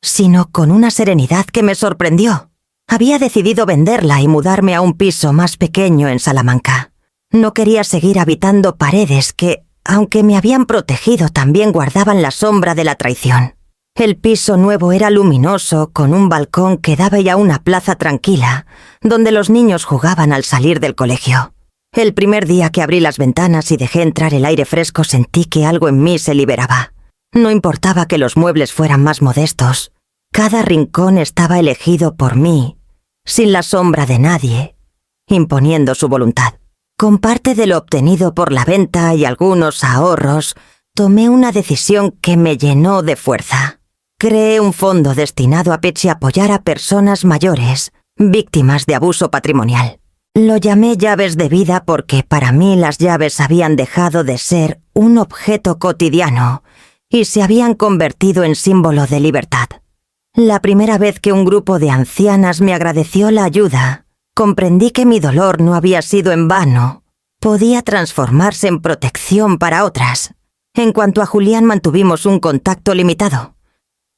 sino con una serenidad que me sorprendió. Había decidido venderla y mudarme a un piso más pequeño en Salamanca. No quería seguir habitando paredes que, aunque me habían protegido, también guardaban la sombra de la traición. El piso nuevo era luminoso, con un balcón que daba ya a una plaza tranquila, donde los niños jugaban al salir del colegio. El primer día que abrí las ventanas y dejé entrar el aire fresco, sentí que algo en mí se liberaba. No importaba que los muebles fueran más modestos. Cada rincón estaba elegido por mí, sin la sombra de nadie, imponiendo su voluntad. Con parte de lo obtenido por la venta y algunos ahorros, tomé una decisión que me llenó de fuerza. Creé un fondo destinado a apoyar a personas mayores, víctimas de abuso patrimonial. Lo llamé llaves de vida porque para mí las llaves habían dejado de ser un objeto cotidiano y se habían convertido en símbolo de libertad. La primera vez que un grupo de ancianas me agradeció la ayuda, comprendí que mi dolor no había sido en vano. Podía transformarse en protección para otras. En cuanto a Julián, mantuvimos un contacto limitado.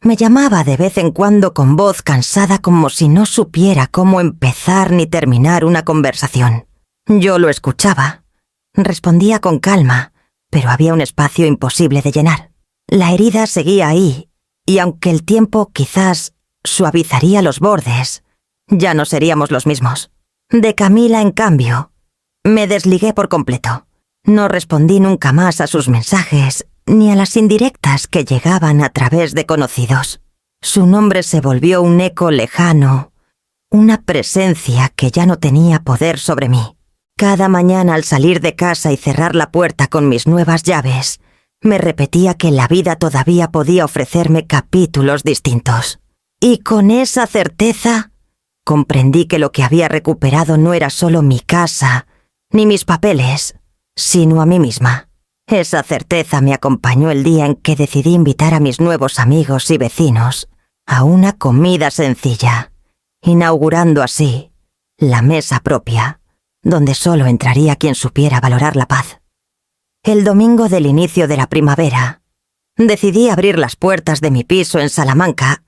Me llamaba de vez en cuando con voz cansada, como si no supiera cómo empezar ni terminar una conversación. Yo lo escuchaba. Respondía con calma, pero había un espacio imposible de llenar. La herida seguía ahí, y aunque el tiempo quizás suavizaría los bordes, ya no seríamos los mismos. De Camila, en cambio, me desligué por completo. No respondí nunca más a sus mensajes, ni a las indirectas que llegaban a través de conocidos. Su nombre se volvió un eco lejano, una presencia que ya no tenía poder sobre mí. Cada mañana al salir de casa y cerrar la puerta con mis nuevas llaves, me repetía que la vida todavía podía ofrecerme capítulos distintos. Y con esa certeza, comprendí que lo que había recuperado no era solo mi casa, ni mis papeles, sino a mí misma. Esa certeza me acompañó el día en que decidí invitar a mis nuevos amigos y vecinos a una comida sencilla, inaugurando así la mesa propia, donde solo entraría quien supiera valorar la paz. El domingo del inicio de la primavera, decidí abrir las puertas de mi piso en Salamanca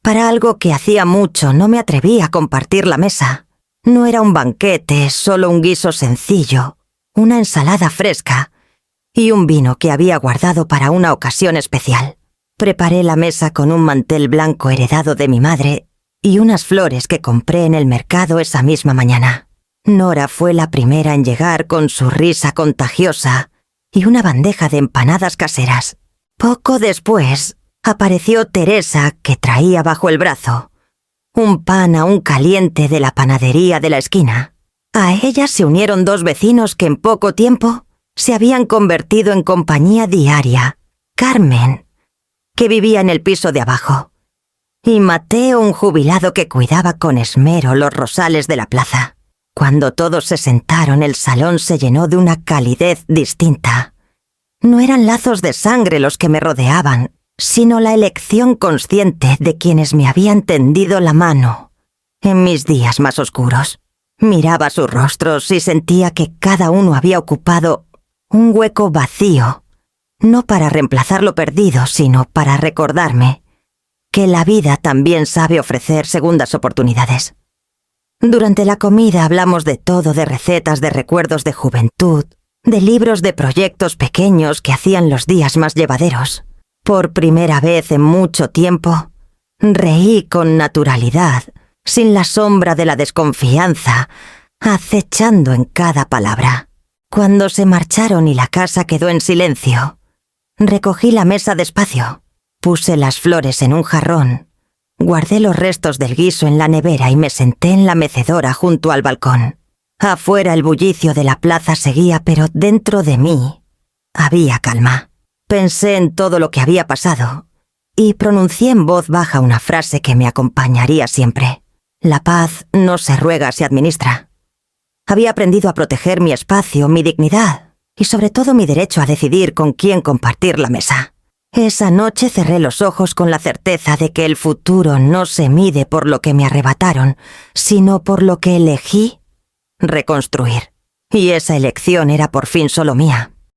para algo que hacía mucho no me atreví a compartir la mesa. No era un banquete, solo un guiso sencillo, una ensalada fresca y un vino que había guardado para una ocasión especial. Preparé la mesa con un mantel blanco heredado de mi madre y unas flores que compré en el mercado esa misma mañana. Nora fue la primera en llegar con su risa contagiosa y una bandeja de empanadas caseras. Poco después, apareció Teresa, que traía bajo el brazo un pan aún caliente de la panadería de la esquina. A ella se unieron dos vecinos que en poco tiempo se habían convertido en compañía diaria: Carmen, que vivía en el piso de abajo, y Mateo, un jubilado que cuidaba con esmero los rosales de la plaza. Cuando todos se sentaron, el salón se llenó de una calidez distinta. No eran lazos de sangre los que me rodeaban, sino la elección consciente de quienes me habían tendido la mano en mis días más oscuros. Miraba sus rostros y sentía que cada uno había ocupado un hueco vacío, no para reemplazar lo perdido, sino para recordarme que la vida también sabe ofrecer segundas oportunidades. Durante la comida hablamos de todo, de recetas, de recuerdos de juventud, de libros, de proyectos pequeños que hacían los días más llevaderos. Por primera vez en mucho tiempo, reí con naturalidad, sin la sombra de la desconfianza, acechando en cada palabra. Cuando se marcharon y la casa quedó en silencio, recogí la mesa despacio, puse las flores en un jarrón, guardé los restos del guiso en la nevera y me senté en la mecedora junto al balcón. Afuera el bullicio de la plaza seguía, pero dentro de mí había calma. Pensé en todo lo que había pasado y pronuncié en voz baja una frase que me acompañaría siempre: la paz no se ruega, se administra. Había aprendido a proteger mi espacio, mi dignidad y sobre todo mi derecho a decidir con quién compartir la mesa. Esa noche cerré los ojos con la certeza de que el futuro no se mide por lo que me arrebataron, sino por lo que elegí reconstruir. Y esa elección era por fin solo mía.